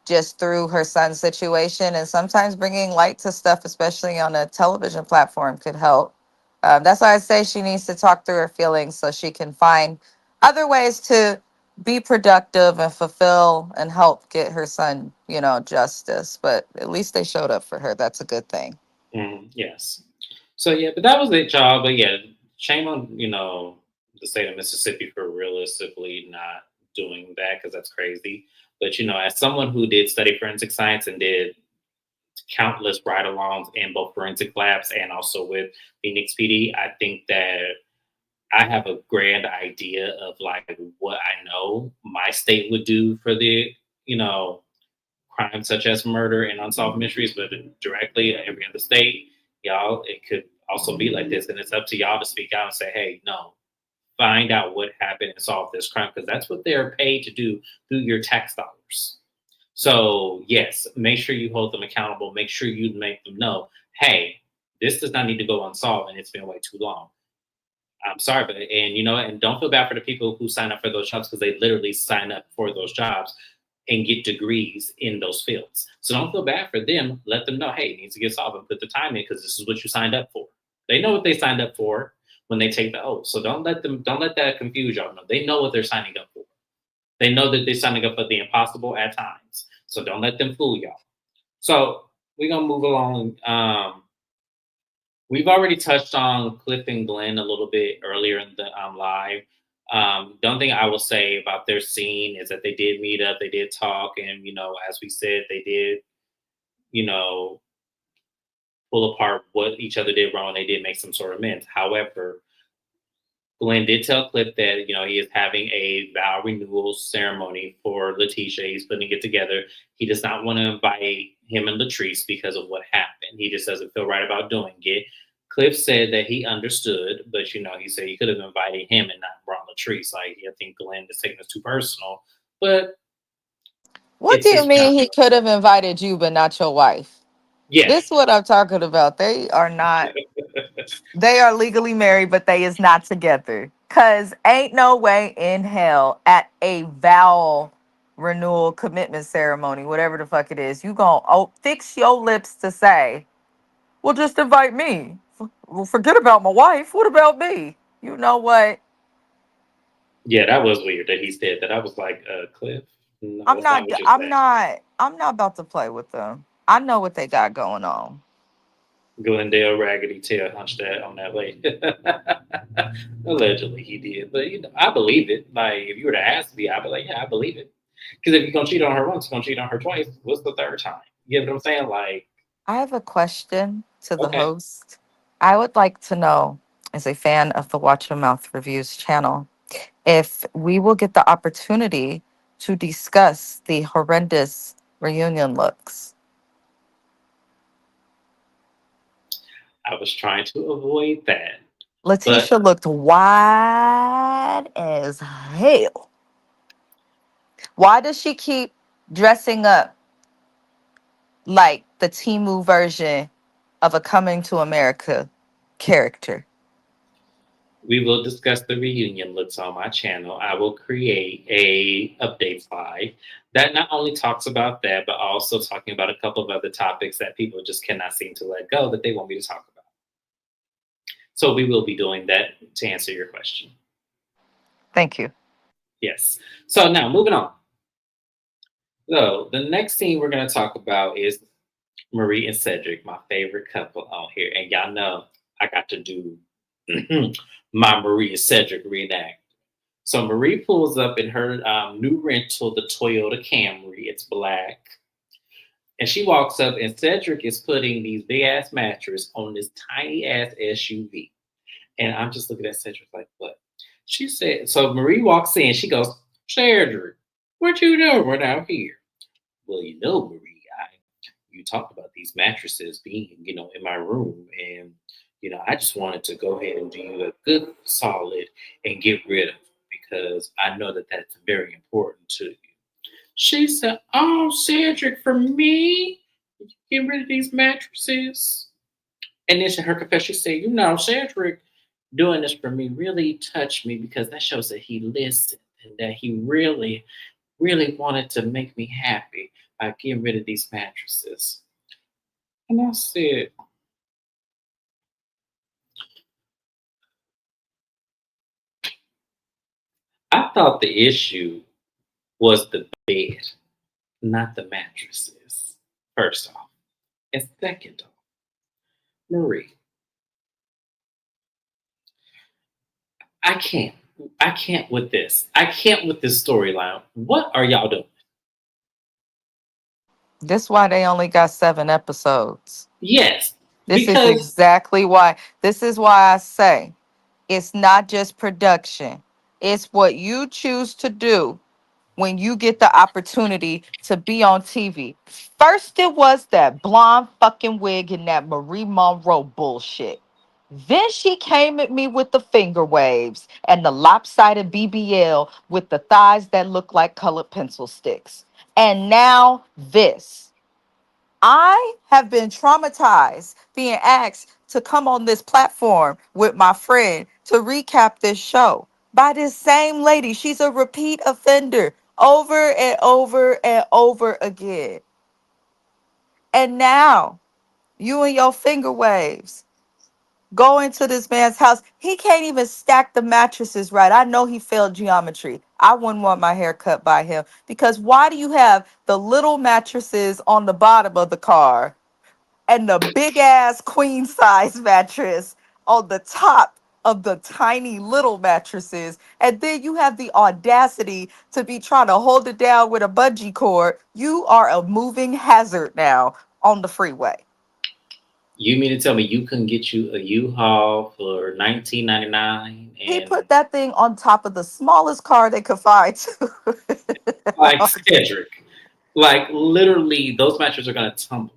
just through her son's situation, and sometimes bringing light to stuff, especially on a television platform, could help. That's why I say she needs to talk through her feelings so she can find other ways to be productive and fulfill and help get her son, justice. But at least they showed up for her. That's a good thing. Yes. So yeah, but that was it, y'all. But yeah, shame on the state of Mississippi for realistically not doing that because that's crazy. But as someone who did study forensic science and did countless ride-alongs in both forensic labs and also with Phoenix PD, I think that I have a grand idea of like what I know my state would do for the you know crimes such as murder and unsolved mysteries, but directly every other state, y'all, it could also be like this. And it's up to y'all to speak out and say, hey, no, find out what happened and solve this crime because that's what they're paid to do through your tax dollars. So, yes, make sure you hold them accountable. Make sure you make them know, hey, this does not need to go unsolved and it's been way too long. I'm sorry, but and don't feel bad for the people who sign up for those jobs because they literally sign up for those jobs and get degrees in those fields. So don't feel bad for them. Let them know, hey, it needs to get solved and put the time in because this is what you signed up for. They know what they signed up for when they take the oath. So don't let that confuse y'all. No, they know what they're signing up for. They know that they're signing up for the impossible at times. So don't let them fool y'all. So we're gonna move along. We've already touched on Cliff and Glenn a little bit earlier in the live. The only thing I will say about their scene is that they did meet up, they did talk, and as we said, they did, you know, pull apart what each other did wrong. They did make some sort of amends. However, Glenn did tell Cliff that he is having a vow renewal ceremony for Letitia. He's putting it together. He does not want to invite him and Latrice because of what happened. He just doesn't feel right about doing it. Cliff said that he understood, but he said he could have invited him and not brought Latrice. Like I think Glenn is taking this too personal, but What do it's you his mean job. he could have invited you but not your wife? Yeah, This is what I'm talking about. They are legally married, but they is not together. Cause ain't no way in hell at a vow renewal commitment ceremony, whatever the fuck it is, you gonna fix your lips to say, "Well, just invite me. Well, forget about my wife. What about me?" You know what? yeah, that was weird that he said that. I was like, Cliff, no, I'm that's not not. what you're I'm saying. not. I'm not about to play with them. I know what they got going on. Glendale Raggedy Tail hunched that on that lake. Allegedly, he did, but I believe it. Like, if you were to ask me, I'd be like, yeah, I believe it. Because if you're gonna cheat on her once, you're gonna cheat on her twice. What's the third time? You get what I'm saying? Like, I have a question to the okay, host. I would like to know, as a fan of the Watch Your Mouth Reviews channel, if we will get the opportunity to discuss the horrendous reunion looks. I was trying to avoid that, but Letitia looked wide as hell. Why does she keep dressing up like the Timu version of a Coming to America character. We will discuss the reunion looks on my channel. I will create a update slide that not only talks about that, but also talking about a couple of other topics that people just cannot seem to let go that they want me to talk about. So we will be doing that to answer your question. Thank you. Yes. So now moving on. So the next scene we're going to talk about is Marie and Cedric, my favorite couple on here. And y'all know I got to do my Marie and Cedric reenact. So Marie pulls up in her new rental, the Toyota Camry. It's black. And she walks up, and Cedric is putting these big ass mattress on this tiny ass SUV. And I'm just looking at Cedric like, what? She said, so Marie walks in. She goes, Cedric, what you doing out here? Well, Marie, you talked about these mattresses being, in my room. And, I just wanted to go ahead and do you a good solid and get rid of them because I know that that's very important to you. She said, oh, Cedric, for me? Get rid of these mattresses? And then her confession, she said, Cedric doing this for me really touched me because that shows that he listened and that he really, really wanted to make me happy by getting rid of these mattresses. And I said, I thought the issue was the bed, not the mattresses. First off. And second off, Marie, I can't. I can't with this. I can't with this storyline. What are y'all doing? This why they only got 7 episodes. Yes, This is because exactly why. This is why I say it's not just production. It's what you choose to do when you get the opportunity to be on TV. First, it was that blonde fucking wig and that Marie Monroe bullshit. Then she came at me with the finger waves and the lopsided BBL with the thighs that look like colored pencil sticks. And now this. I have been traumatized being asked to come on this platform with my friend to recap this show by this same lady. She's a repeat offender over and over and over again. And now you and your finger waves go into this man's house. He can't even stack the mattresses right. I know he failed geometry. I wouldn't want my hair cut by him because why do you have the little mattresses on the bottom of the car and the big ass queen size mattress on the top of the tiny little mattresses? And then you have the audacity to be trying to hold it down with a bungee cord. You are a moving hazard now on the freeway. you mean to tell me you couldn't get you a U-Haul for $19.99 He and put that thing on top of the smallest car they could find. like Cedric, like literally those mattresses are gonna tumble.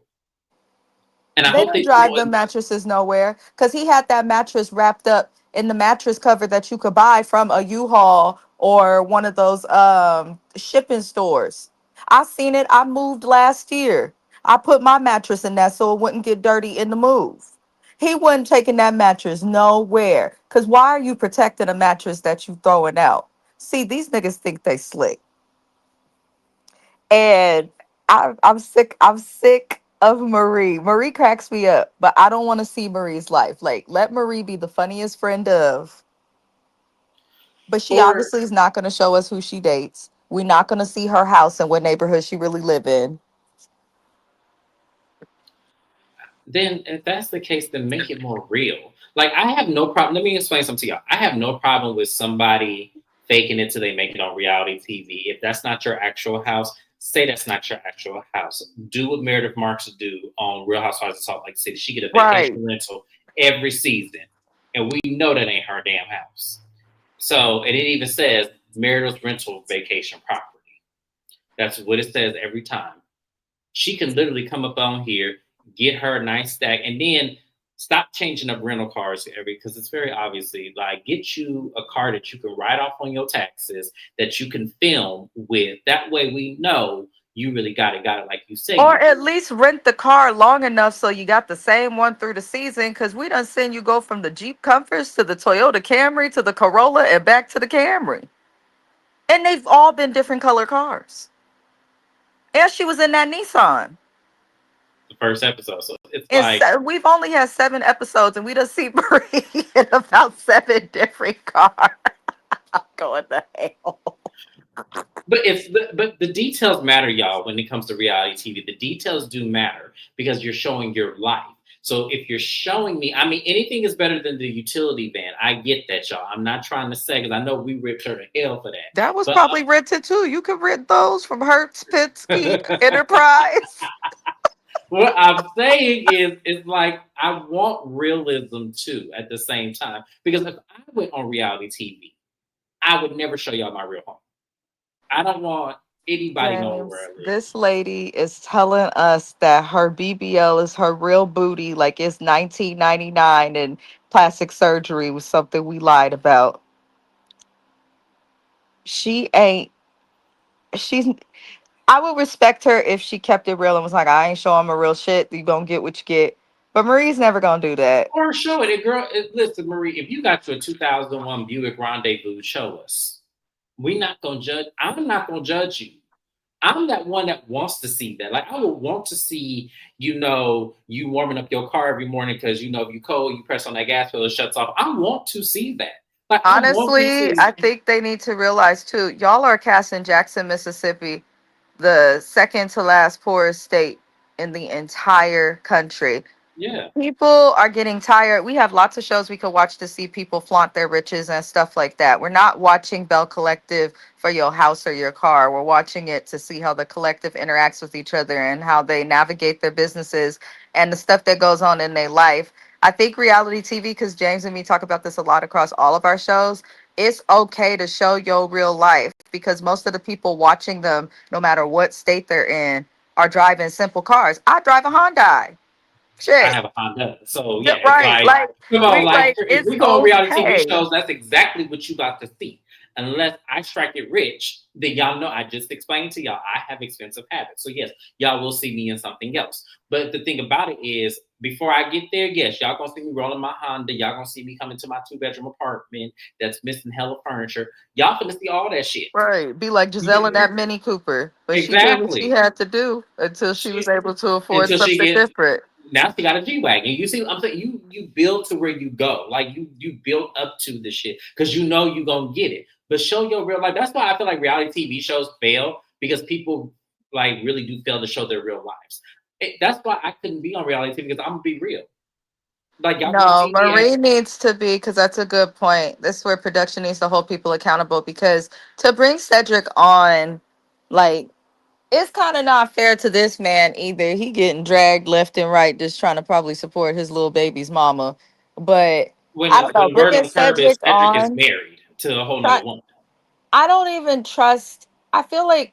And I They hope didn't they throw drive the it. mattresses nowhere because he had that mattress wrapped up in the mattress cover that you could buy from a U-Haul or one of those shipping stores. I seen it. I moved last year. I put my mattress in that so it wouldn't get dirty in the move. He wasn't taking that mattress nowhere. Cause why are you protecting a mattress that you throwing out? See, these niggas think they slick. And I'm sick. I'm sick of Marie. Marie cracks me up, but I don't want to see Marie's life. Like, let Marie be the funniest friend of. But she Or obviously is not going to show us who she dates. We're not going to see her house and what neighborhood she really live in. then if that's the case, then make it more real. Like I have no problem. Let me explain something to y'all. I have no problem with somebody faking it till they make it on reality TV. If that's not your actual house, say that's not your actual house. Do what Meredith Marks do on Real Housewives of Salt Lake City. She get a Right. vacation rental every season, and we know that ain't her damn house. So and it even says Meredith's rental vacation property. That's what it says every time. She can literally come up on here, get her a nice stack, and then stop changing up rental cars every because it's very obviously like get you a car that you can write off on your taxes that you can film with. That way we know you really got it like you say Or you at do. least rent the car long enough so you got the same one through the season. Because we done seen you go from the Jeep Comforts to the Toyota Camry to the Corolla and back to the Camry. And they've all been different color cars. And she was in that Nissan. The first episode. So it's And like, we've only had 7 episodes and we done see Marie in about 7 different cars. Going to hell. but the details matter, y'all, when it comes to reality TV. The details do matter because you're showing your life. So if you're showing me, I mean, anything is better than the utility van. I get that, y'all. I'm not trying to say, because I know we ripped her to hell for that. That was But probably rented too. You could rent those from Hertz, Pitsky, Enterprise. what I'm saying is, it's like I want realism too at the same time. Because if I went on reality TV, I would never show y'all my real home. I don't want anybody knowing where James, I live. this lady is telling us that her BBL is her real booty, like it's 1999 and plastic surgery was something we lied about. She ain't, she's, I would respect her if she kept it real and was like, I ain't showing my real shit. You gonna get what you get. But Marie's never gonna do that. Or show it. Girl, listen, Marie, if you got your 2001 Buick Rendezvous, show us. We not gonna judge. I'm not gonna judge you. I'm that one that wants to see that. Like I would want to see, you warming up your car every morning because if you cold, you press on that gas pedal, it shuts off. I want to see that. Like I want to Honestly, see. I think they need to realize too, y'all are cast in Jackson, Mississippi, the second to last poorest state in the entire country. Yeah, People are getting tired. We have lots of shows we could watch to see people flaunt their riches and stuff like that. We're not watching Belle Collective for your house or your car. We're watching it to see how the collective interacts with each other and how they navigate their businesses and the stuff that goes on in their life. I think reality TV, because James and me talk about this a lot across all of our shows, it's okay to show your real life because most of the people watching them, no matter what state they're in, are driving simple cars. I drive a Hyundai. I Shit. have a Honda. So Yeah, yeah, it's right. like, Like come on, we like like if it's we go on reality TV okay. shows, that's exactly what you got to see. Unless I strike it rich, then y'all know I just explained to y'all I have expensive habits. So yes, y'all will see me in something else. But the thing about it is, before I get there, yes, y'all gonna see me rolling my Honda. Y'all gonna see me coming to my 2 bedroom apartment that's missing hella furniture. Y'all gonna see all that shit. Right. Be like Giselle in You- that Mini Cooper. But she did what she exactly. had to do until she was She able to afford until she something get different. now she got a G wagon. You see, I'm saying you build to where you go. Like you build up to the shit because you know you gonna get it. But show your real life. That's why I feel like reality TV shows fail because people like really do fail to show their real lives. That's why I couldn't be on reality TV because I'm gonna be real. Like y'all gonna No, see me as Marie needs to be because that's a good point. This is where production needs to hold people accountable because to bring Cedric on, like, it's kind of not fair to this man either. He getting dragged left and right, just trying to probably support his little baby's mama. But I don't know, when word bringing on the curb is Cedric Cedric is on. married to a whole nother woman. I don't even trust. I feel like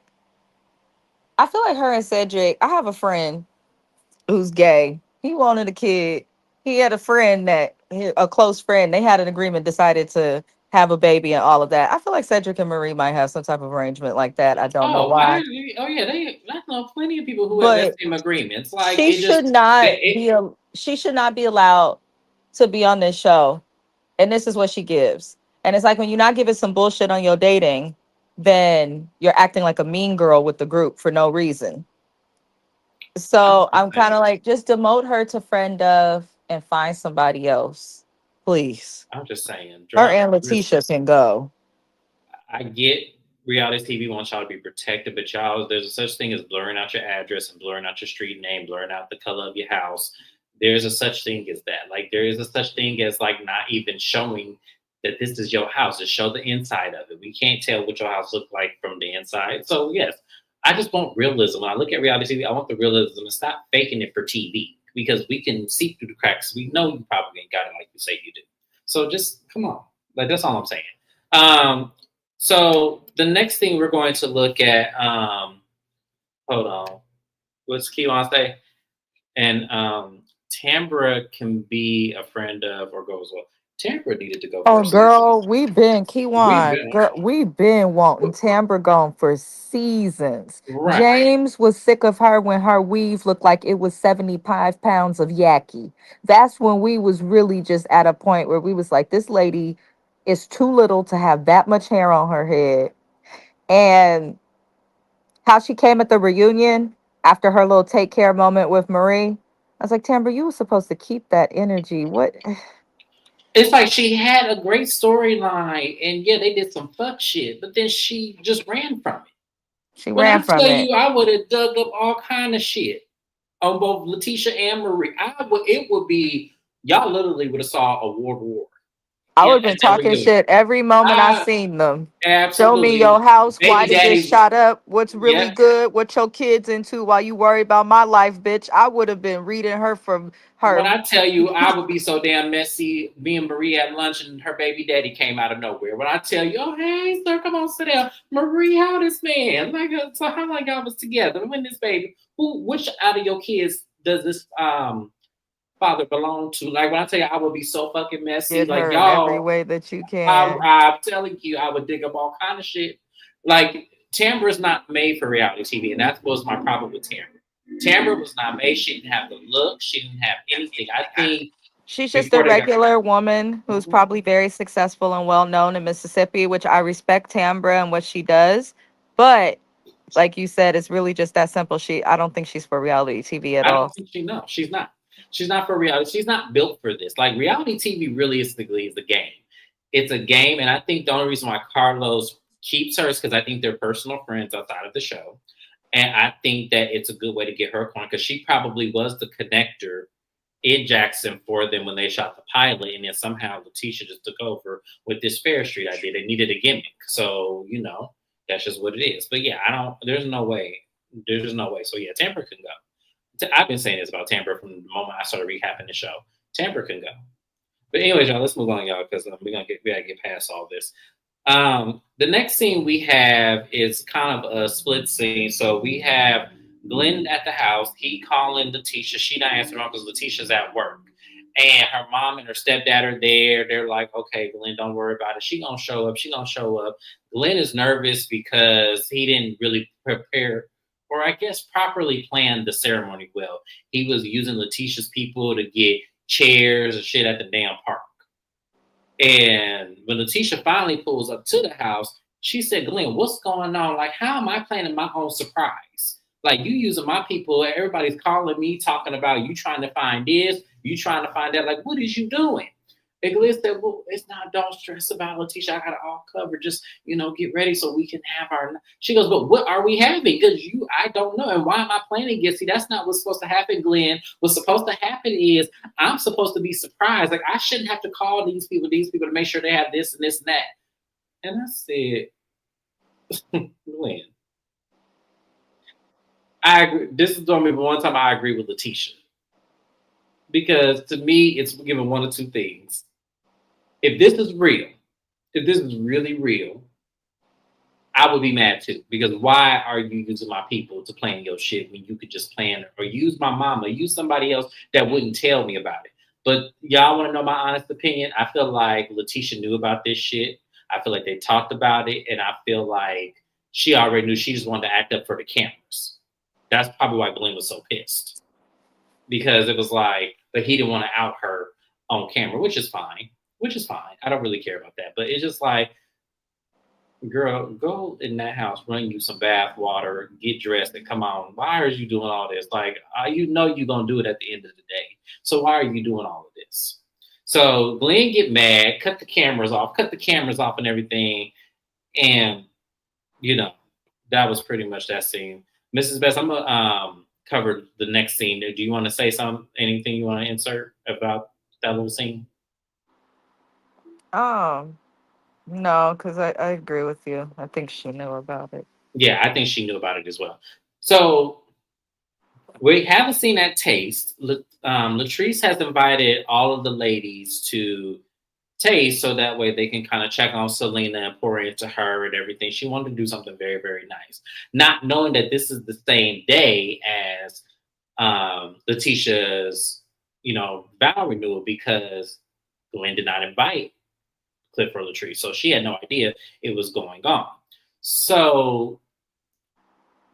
her and Cedric. I have a friend who's gay. He wanted a kid. He had a friend a close friend. They had an agreement, decided to have a baby and all of that. I feel like Cedric and Marie might have some type of arrangement like that. I don't know Oh, why, yeah, I know plenty of people who have that but same agreement. It's like she it should just not it, be. She should not be allowed to be on this show. And this is what she gives. And it's like when you're not giving some bullshit on your dating, then you're acting like a mean girl with the group for no reason. I'm So just I'm kind of saying. like, just demote her to friend of and find somebody else, please. I'm just saying. Her Drop. and Listen, Letitia can go. I get reality TV wants y'all to be protected, but y'all, there's a such thing as blurring out your address and blurring out your street name, blurring out the color of your house. There's a such thing as that. Like there is a such thing as like not even showing that this is your house. Just show the inside of it. We can't tell what your house looks like from the inside. So yes, I just want realism. When I look at reality TV, I want the realism and stop faking it for TV because we can see through the cracks. We know you probably ain't got it like you say you do. So just come on. Like that's all I'm saying. Um, so the next thing we're going to look at, hold on, what's key on say? And Tambra can be a friend of or goes well. Tampa needed to go for Oh, a season. girl, we've been We've Kiwan. been Girl, we've been wanting Tambra gone for seasons. right. James was sick of her when her weave looked like it was 75 pounds of yaki. That's when we was really just at a point where we was like, this lady is too little to have that much hair on her head. And how she came at the reunion after her little take care moment with Marie. I was like, Tambra, you were supposed to keep that energy. What? It's like she had a great storyline, and yeah, they did some fuck shit, but then she just ran from it. She When ran I from tell it. you, I would have dug up all kind of shit on both Letitia and Marie. I would. It would be y'all literally would have saw a world war I would in have been at that talking reunion. shit every moment I I seen them. Show me your absolutely house. Why baby did this daddy. shot up? What's really Yep. good? What your kids into while you worry about my life, bitch? I would have been reading her from When her. I tell you I would be so damn messy, me and Marie had lunch and her baby daddy came out of nowhere. When I tell you, oh hey sir, come on sit down. Marie, how this man? Like so how long y'all was together? When this baby? Which out of your kids does this father belong to? Like when I tell you I would be so fucking messy, Get like her in every y'all, way that you can. I'm telling you, I would dig up all kind of shit. Like Tambra's not made for reality TV, and that was my problem with Tambra. Tambra was not made. She didn't have the look. She didn't have anything. I think She's just a before they got regular woman who's probably very successful and well known in Mississippi, which I respect Tambra and what she does. But like you said, it's really just that simple. I don't think she's for reality TV at I don't all. think she knows. She's not. She's not for reality. She's not built for this. Like reality TV realistically is a game. It's a game, and I think the only reason why Carlos keeps her is because I think they're personal friends outside of the show. And I think that it's a good way to get her coin because she probably was the connector in Jackson for them when they shot the pilot, and then somehow Letitia just took over with this Fair Street idea. They needed a gimmick, so that's just what it is. But yeah, I don't. There's no way. There's no way. So yeah, Tampa can go. I've been saying this about Tampa from the moment I started recapping the show. Tampa can go. But anyways, y'all, let's move on, y'all, because we gotta get past all this. The next scene we have is kind of a split scene. So we have Glenn at the house. He calling Letitia. She not answering because Letitia's at work. And her mom and her stepdad are there. They're like, okay, Glenn, don't worry about it. She gonna show up. She gonna show up. Glenn is nervous because he didn't really prepare or I guess properly plan the ceremony well. He was using Letitia's people to get chairs and shit at the damn park. And when Letitia finally pulls up to the house, she said, Glenn, what's going on? Like, how am I planning my own surprise? Like, you using my people, everybody's calling me, talking about you trying to find this, you trying to find that. Like, what is you doing? And Glenn said, well, it's not, don't stress about it, Letitia. I got it all covered. Just, get ready so we can have our. She goes, but what are we having? Because I don't know. And why am I planning it? See, that's not what's supposed to happen, Glenn. What's supposed to happen is I'm supposed to be surprised. Like I shouldn't have to call these people to make sure they have this and this and that. And I said, Glenn, I agree. This is only one time I agree with Letitia. Because to me, it's given one of two things. If this is real, if this is really real, I would be mad too. Because why are you using my people to plan your shit when you could just plan or use my mama, use somebody else that wouldn't tell me about it? But y'all want to know my honest opinion? I feel like Letitia knew about this shit. I feel like they talked about it, and I feel like she already knew. She just wanted to act up for the cameras. That's probably why Glenn was so pissed because it was like, but he didn't want to out her on camera, which is fine. Which is fine. I don't really care about that. But it's just like, girl, go in that house, run you some bath water, get dressed, and come on. Why are you doing all this? Like, you're gonna do it at the end of the day. So why are you doing all of this? So Glenn get mad, cut the cameras off and everything, and you know that was pretty much that scene. Mrs. Best, I'm gonna cover the next scene. Do you want to say anything you want to insert about that little scene? Um, no, because I agree with you. I think she knew about it. Yeah, I think she knew about it as well. So we haven't seen that taste. Latrice has invited all of the ladies to taste so that way they can kind of check on Selena and pour into her and everything. She wanted to do something very, very nice. Not knowing that this is the same day as Letitia's, vow renewal because Glenn did not invite Cliff or Latrice, so she had no idea it was going on. So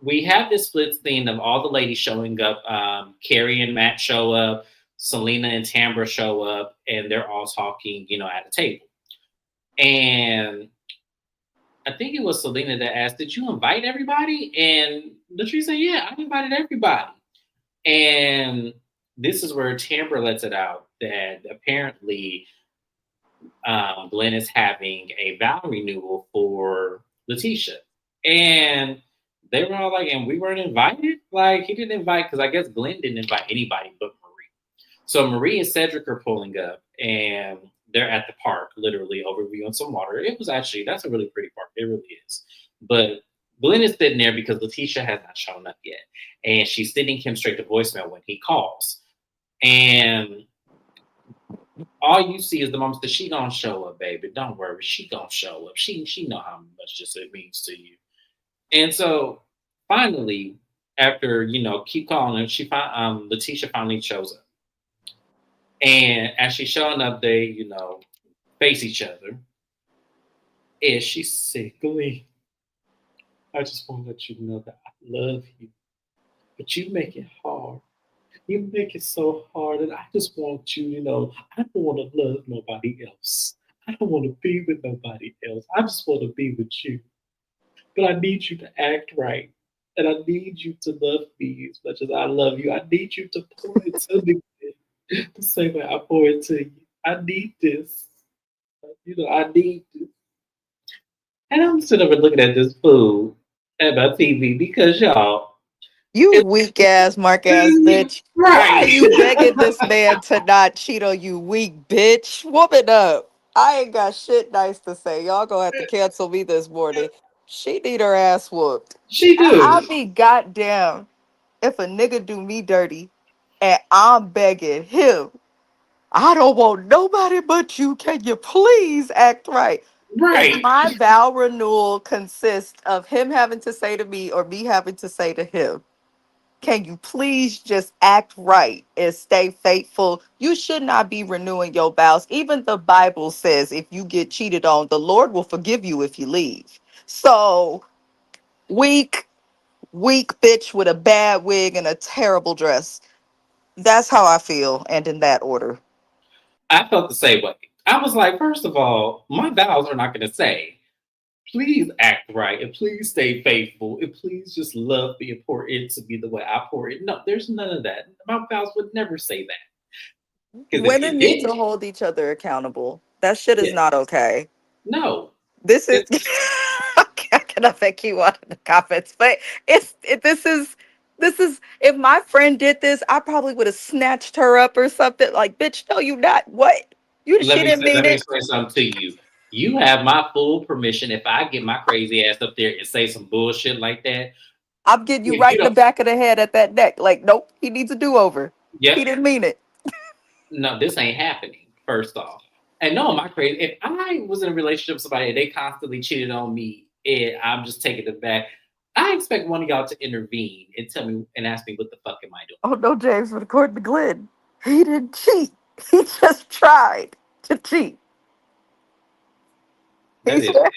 we have this split scene of all the ladies showing up. Carrie and Matt show up. Selena and Tambra show up, and they're all talking, at a table. And I think it was Selena that asked, "Did you invite everybody?" And Latrice said, "Yeah, I invited everybody." And this is where Tambra lets it out that apparently Glenn is having a vow renewal for Letitia. And they were all like, and we weren't invited? Like, he didn't invite, because I guess Glenn didn't invite anybody but Marie. So Marie and Cedric are pulling up, and they're at the park, literally overviewing some water. It was actually, that's a really pretty park. It really is. But Glenn is sitting there because Letitia has not shown up yet. And she's sending him straight to voicemail when he calls. And all you see is the moments that she gonna show up, baby. Don't worry, she gonna show up. She know how much this it means to you. And so finally, after keep calling her, she Letitia finally shows up. And as she's showing up, they face each other. And she said, "Glee, I just want to let you know that I love you, but you make it hard. You make it so hard, and I just want you, I don't want to love nobody else. I don't want to be with nobody else. I just want to be with you. But I need you to act right. And I need you to love me as much as I love you. I need you to pour into me the same way I pour into you. I need this. I need this." And I'm sitting over looking at this food at my TV because y'all, You it's weak ass, Mark ass bitch. Why are right. you begging this man to not cheat on you, weak bitch? Woman up. I ain't got shit nice to say. Y'all gonna have to cancel me this morning. She need her ass whooped. She I'll do. be goddamn if a nigga do me dirty and I'm begging him. I don't want nobody but you. Can you please act right? If Right. my vow renewal consists of him having to say to me or me having to say to him, can you please just act right and stay faithful? You should not be renewing your vows. Even the Bible says if you get cheated on, the Lord will forgive you if you leave. So, weak, weak bitch with a bad wig and a terrible dress. That's how I feel, and in that order. I felt the same way. I was like, first of all, my vows are not going to say, "Please act right and please stay faithful and please just love me and pour into me the way I pour it." No, there's none of that. My vows would never say that. Because if Women it need to did, hold each other accountable. That shit is yeah, not okay. no. This is It, I cannot thank you out in the comments, but this is if my friend did this, I probably would have snatched her up or something. Like, bitch, no, you not. What? let She me didn't say, mean let me it. say something to you. You have my full permission if I get my crazy ass up there and say some bullshit like that. I'm getting you If right you in the don't, back of the head at that neck. Like, nope, he needs a do over. yep, He didn't mean it. no, this ain't happening. First off, and no, my crazy. If I was in a relationship with somebody and they constantly cheated on me, and I'm just taking it back, I expect one of y'all to intervene and tell me and ask me what the fuck am I doing. Oh no, James, but according to Glenn, he didn't cheat. He just tried to cheat. He That is, said,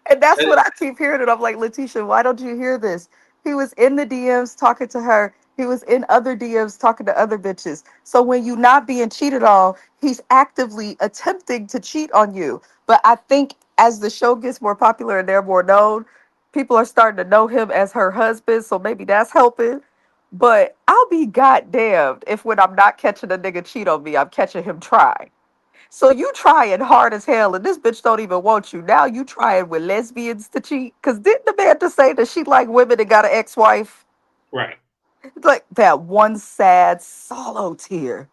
and that's that what is I keep hearing. And I'm like, Letitia, why don't you hear this? He was in the DMs talking to her. He was in other DMs talking to other bitches. So when you not being cheated on, he's actively attempting to cheat on you. But I think as the show gets more popular and they're more known, people are starting to know him as her husband. So maybe that's helping. But I'll be goddamned if when I'm not catching a nigga cheat on me, I'm catching him try. So you trying hard as hell, and this bitch don't even want you. Now you trying with lesbians to cheat? Cause didn't the man just say that she like women and got an ex-wife? right. It's like that one sad solo tear.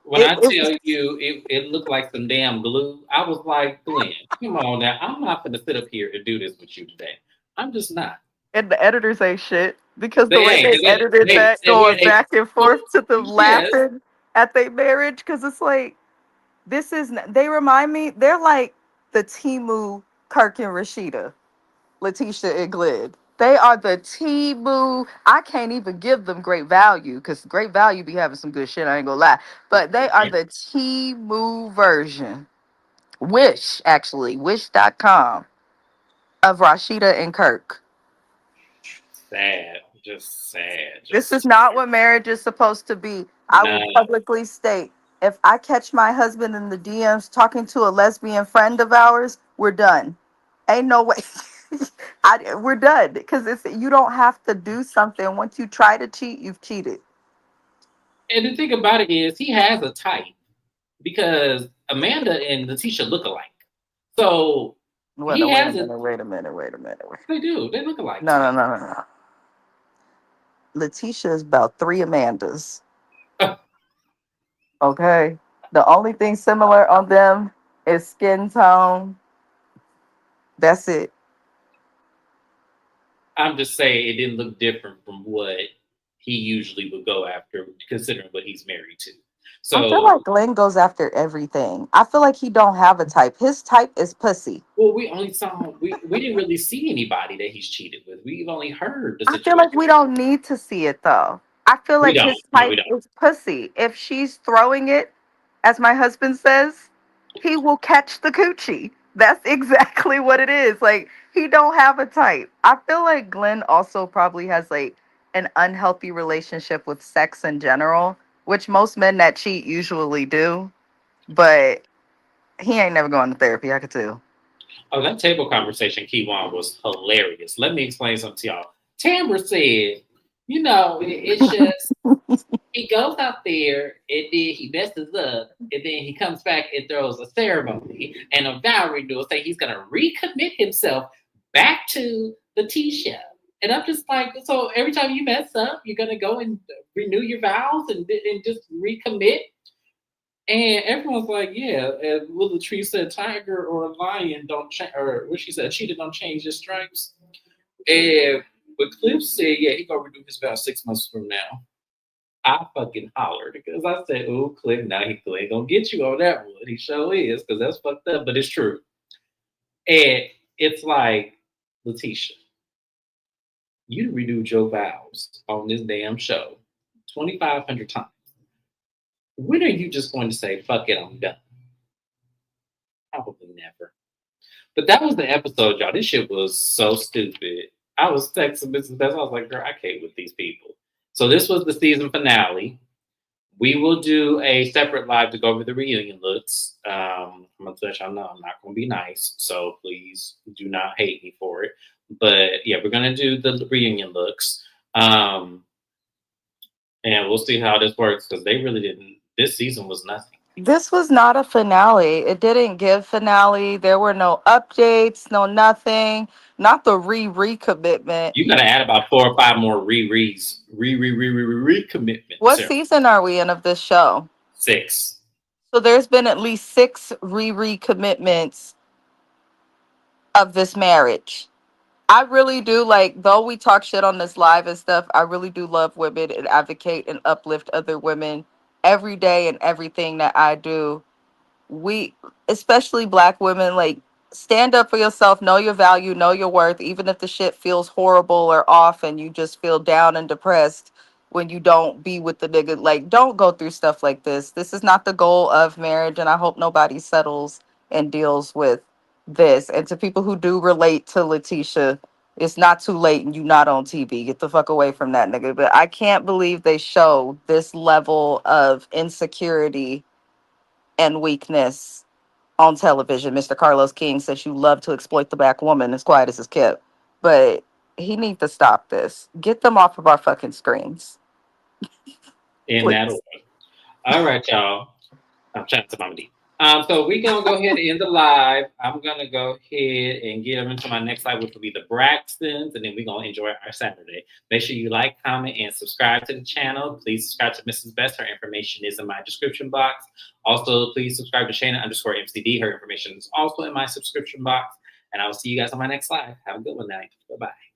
When It, I it tell you it looked like some damn glue, I was like, Glenn, come on now. I'm not gonna sit up here and do this with you today. I'm just not. and the editors ain't shit because the They way ain't they because edited that they were going back and forth to them yes, laughing at their marriage, because it's like they remind me they're like the Timu, Kirk and Rashida, Letitia and Glenn. They are the T-Boo. I can't even give them great value because great value be having some good shit. I ain't gonna lie. But they are the T-Boo version. Wish, actually, wish.com of Rashida and Kirk. Sad, just sad, This is just not what marriage is supposed to be. I will no. publicly state if I catch my husband in the DMs talking to a lesbian friend of ours, we're done. Ain't no way. We're done because it's you don't have to do something. Once you try to cheat, you've cheated. And the thing about it is, he has a type because Amanda and Letitia look alike. So Wait, he wait a has a. minute. Wait a minute. Wait a minute. They do. They look alike to No, no, me. no, no, no. Letitia is about three Amandas. Okay. The only thing similar on them is skin tone. That's it. I'm just saying it didn't look different from what he usually would go after, considering what he's married to. I feel So, like Glenn goes after everything. I feel like he don't have a type. His type is pussy. well, we didn't really see anybody that he's cheated with. We've only heard the I feel situation. like we don't need to see it though. I feel We like don't. his No, we type don't. is pussy. If she's throwing it, as my husband says, he will catch the coochie. That's exactly what it is. Like he don't have a type. I feel like Glenn also probably has like an unhealthy relationship with sex in general, which most men that cheat usually do. But he ain't never going to therapy. I could tell. Oh, that table conversation, Kiwan, was hilarious. Let me explain something to y'all. Tamra said, it's just he goes out there and then he messes up and then he comes back and throws a ceremony and a vow renewal saying he's going to recommit himself back to the tea show. And I'm just like, so every time you mess up, you're going to go and renew your vows and just recommit. And everyone's like, yeah, and will the tree said tiger or a lion don't change, or what she said, cheetah don't change his stripes. And but Cliff said, yeah, he gonna renew his vow 6 months from now. I fucking hollered because I said, oh, Cliff, now he ain't gonna get you on that one. He sure is, because that's fucked up, but it's true. And it's like, Letitia, you renewed your vows on this damn show 2,500 times. When are you just going to say, fuck it, I'm done? Probably never. But that was the episode, y'all. This shit was so stupid. I was texting Mrs. Best. I was like, girl, I can't with these people. So this was the season finale. We will do a separate live to go over the reunion looks. I'm gonna let y'all know I'm not gonna be nice, so please do not hate me for it. But yeah, we're gonna do the reunion looks, and we'll see how this works because they really didn't. This season was nothing. This was not a finale. It didn't give finale. There were no updates, no nothing. Not the recommitment. You gotta add about 4 or 5 more recommitments. What Here, season are we in of this show? 6. So there's been at least six recommitments of this marriage. I really do like, though we talk shit on this live and stuff, I really do love women and advocate and uplift other women every day and everything that I do. We, especially black women, like stand up for yourself, know your value, know your worth, even if the shit feels horrible or off and you just feel down and depressed when you don't be with the nigga. Like, don't go through stuff like this. This is not the goal of marriage, and I hope nobody settles and deals with this. And to people who do relate to Letitia, it's not too late and you not on TV. Get the fuck away from that nigga. But I can't believe they show this level of insecurity and weakness on television. Mr. Carlos King says you love to exploit the black woman as quiet as is kept. But he needs to stop this. Get them off of our fucking screens. In that Please. order. All right, y'all. I'm trying to Mama D. So we're gonna go ahead and end the live. I'm gonna go ahead and get them into my next live, which will be the Braxtons, and then we're gonna enjoy our Saturday. Make sure you like, comment, and subscribe to the channel. Please subscribe to Mrs. Best. Her information is in my description box. Also, please subscribe to Shana_MCD. Her information is also in my subscription box. And I will see you guys on my next live. Have a good one night. Bye bye.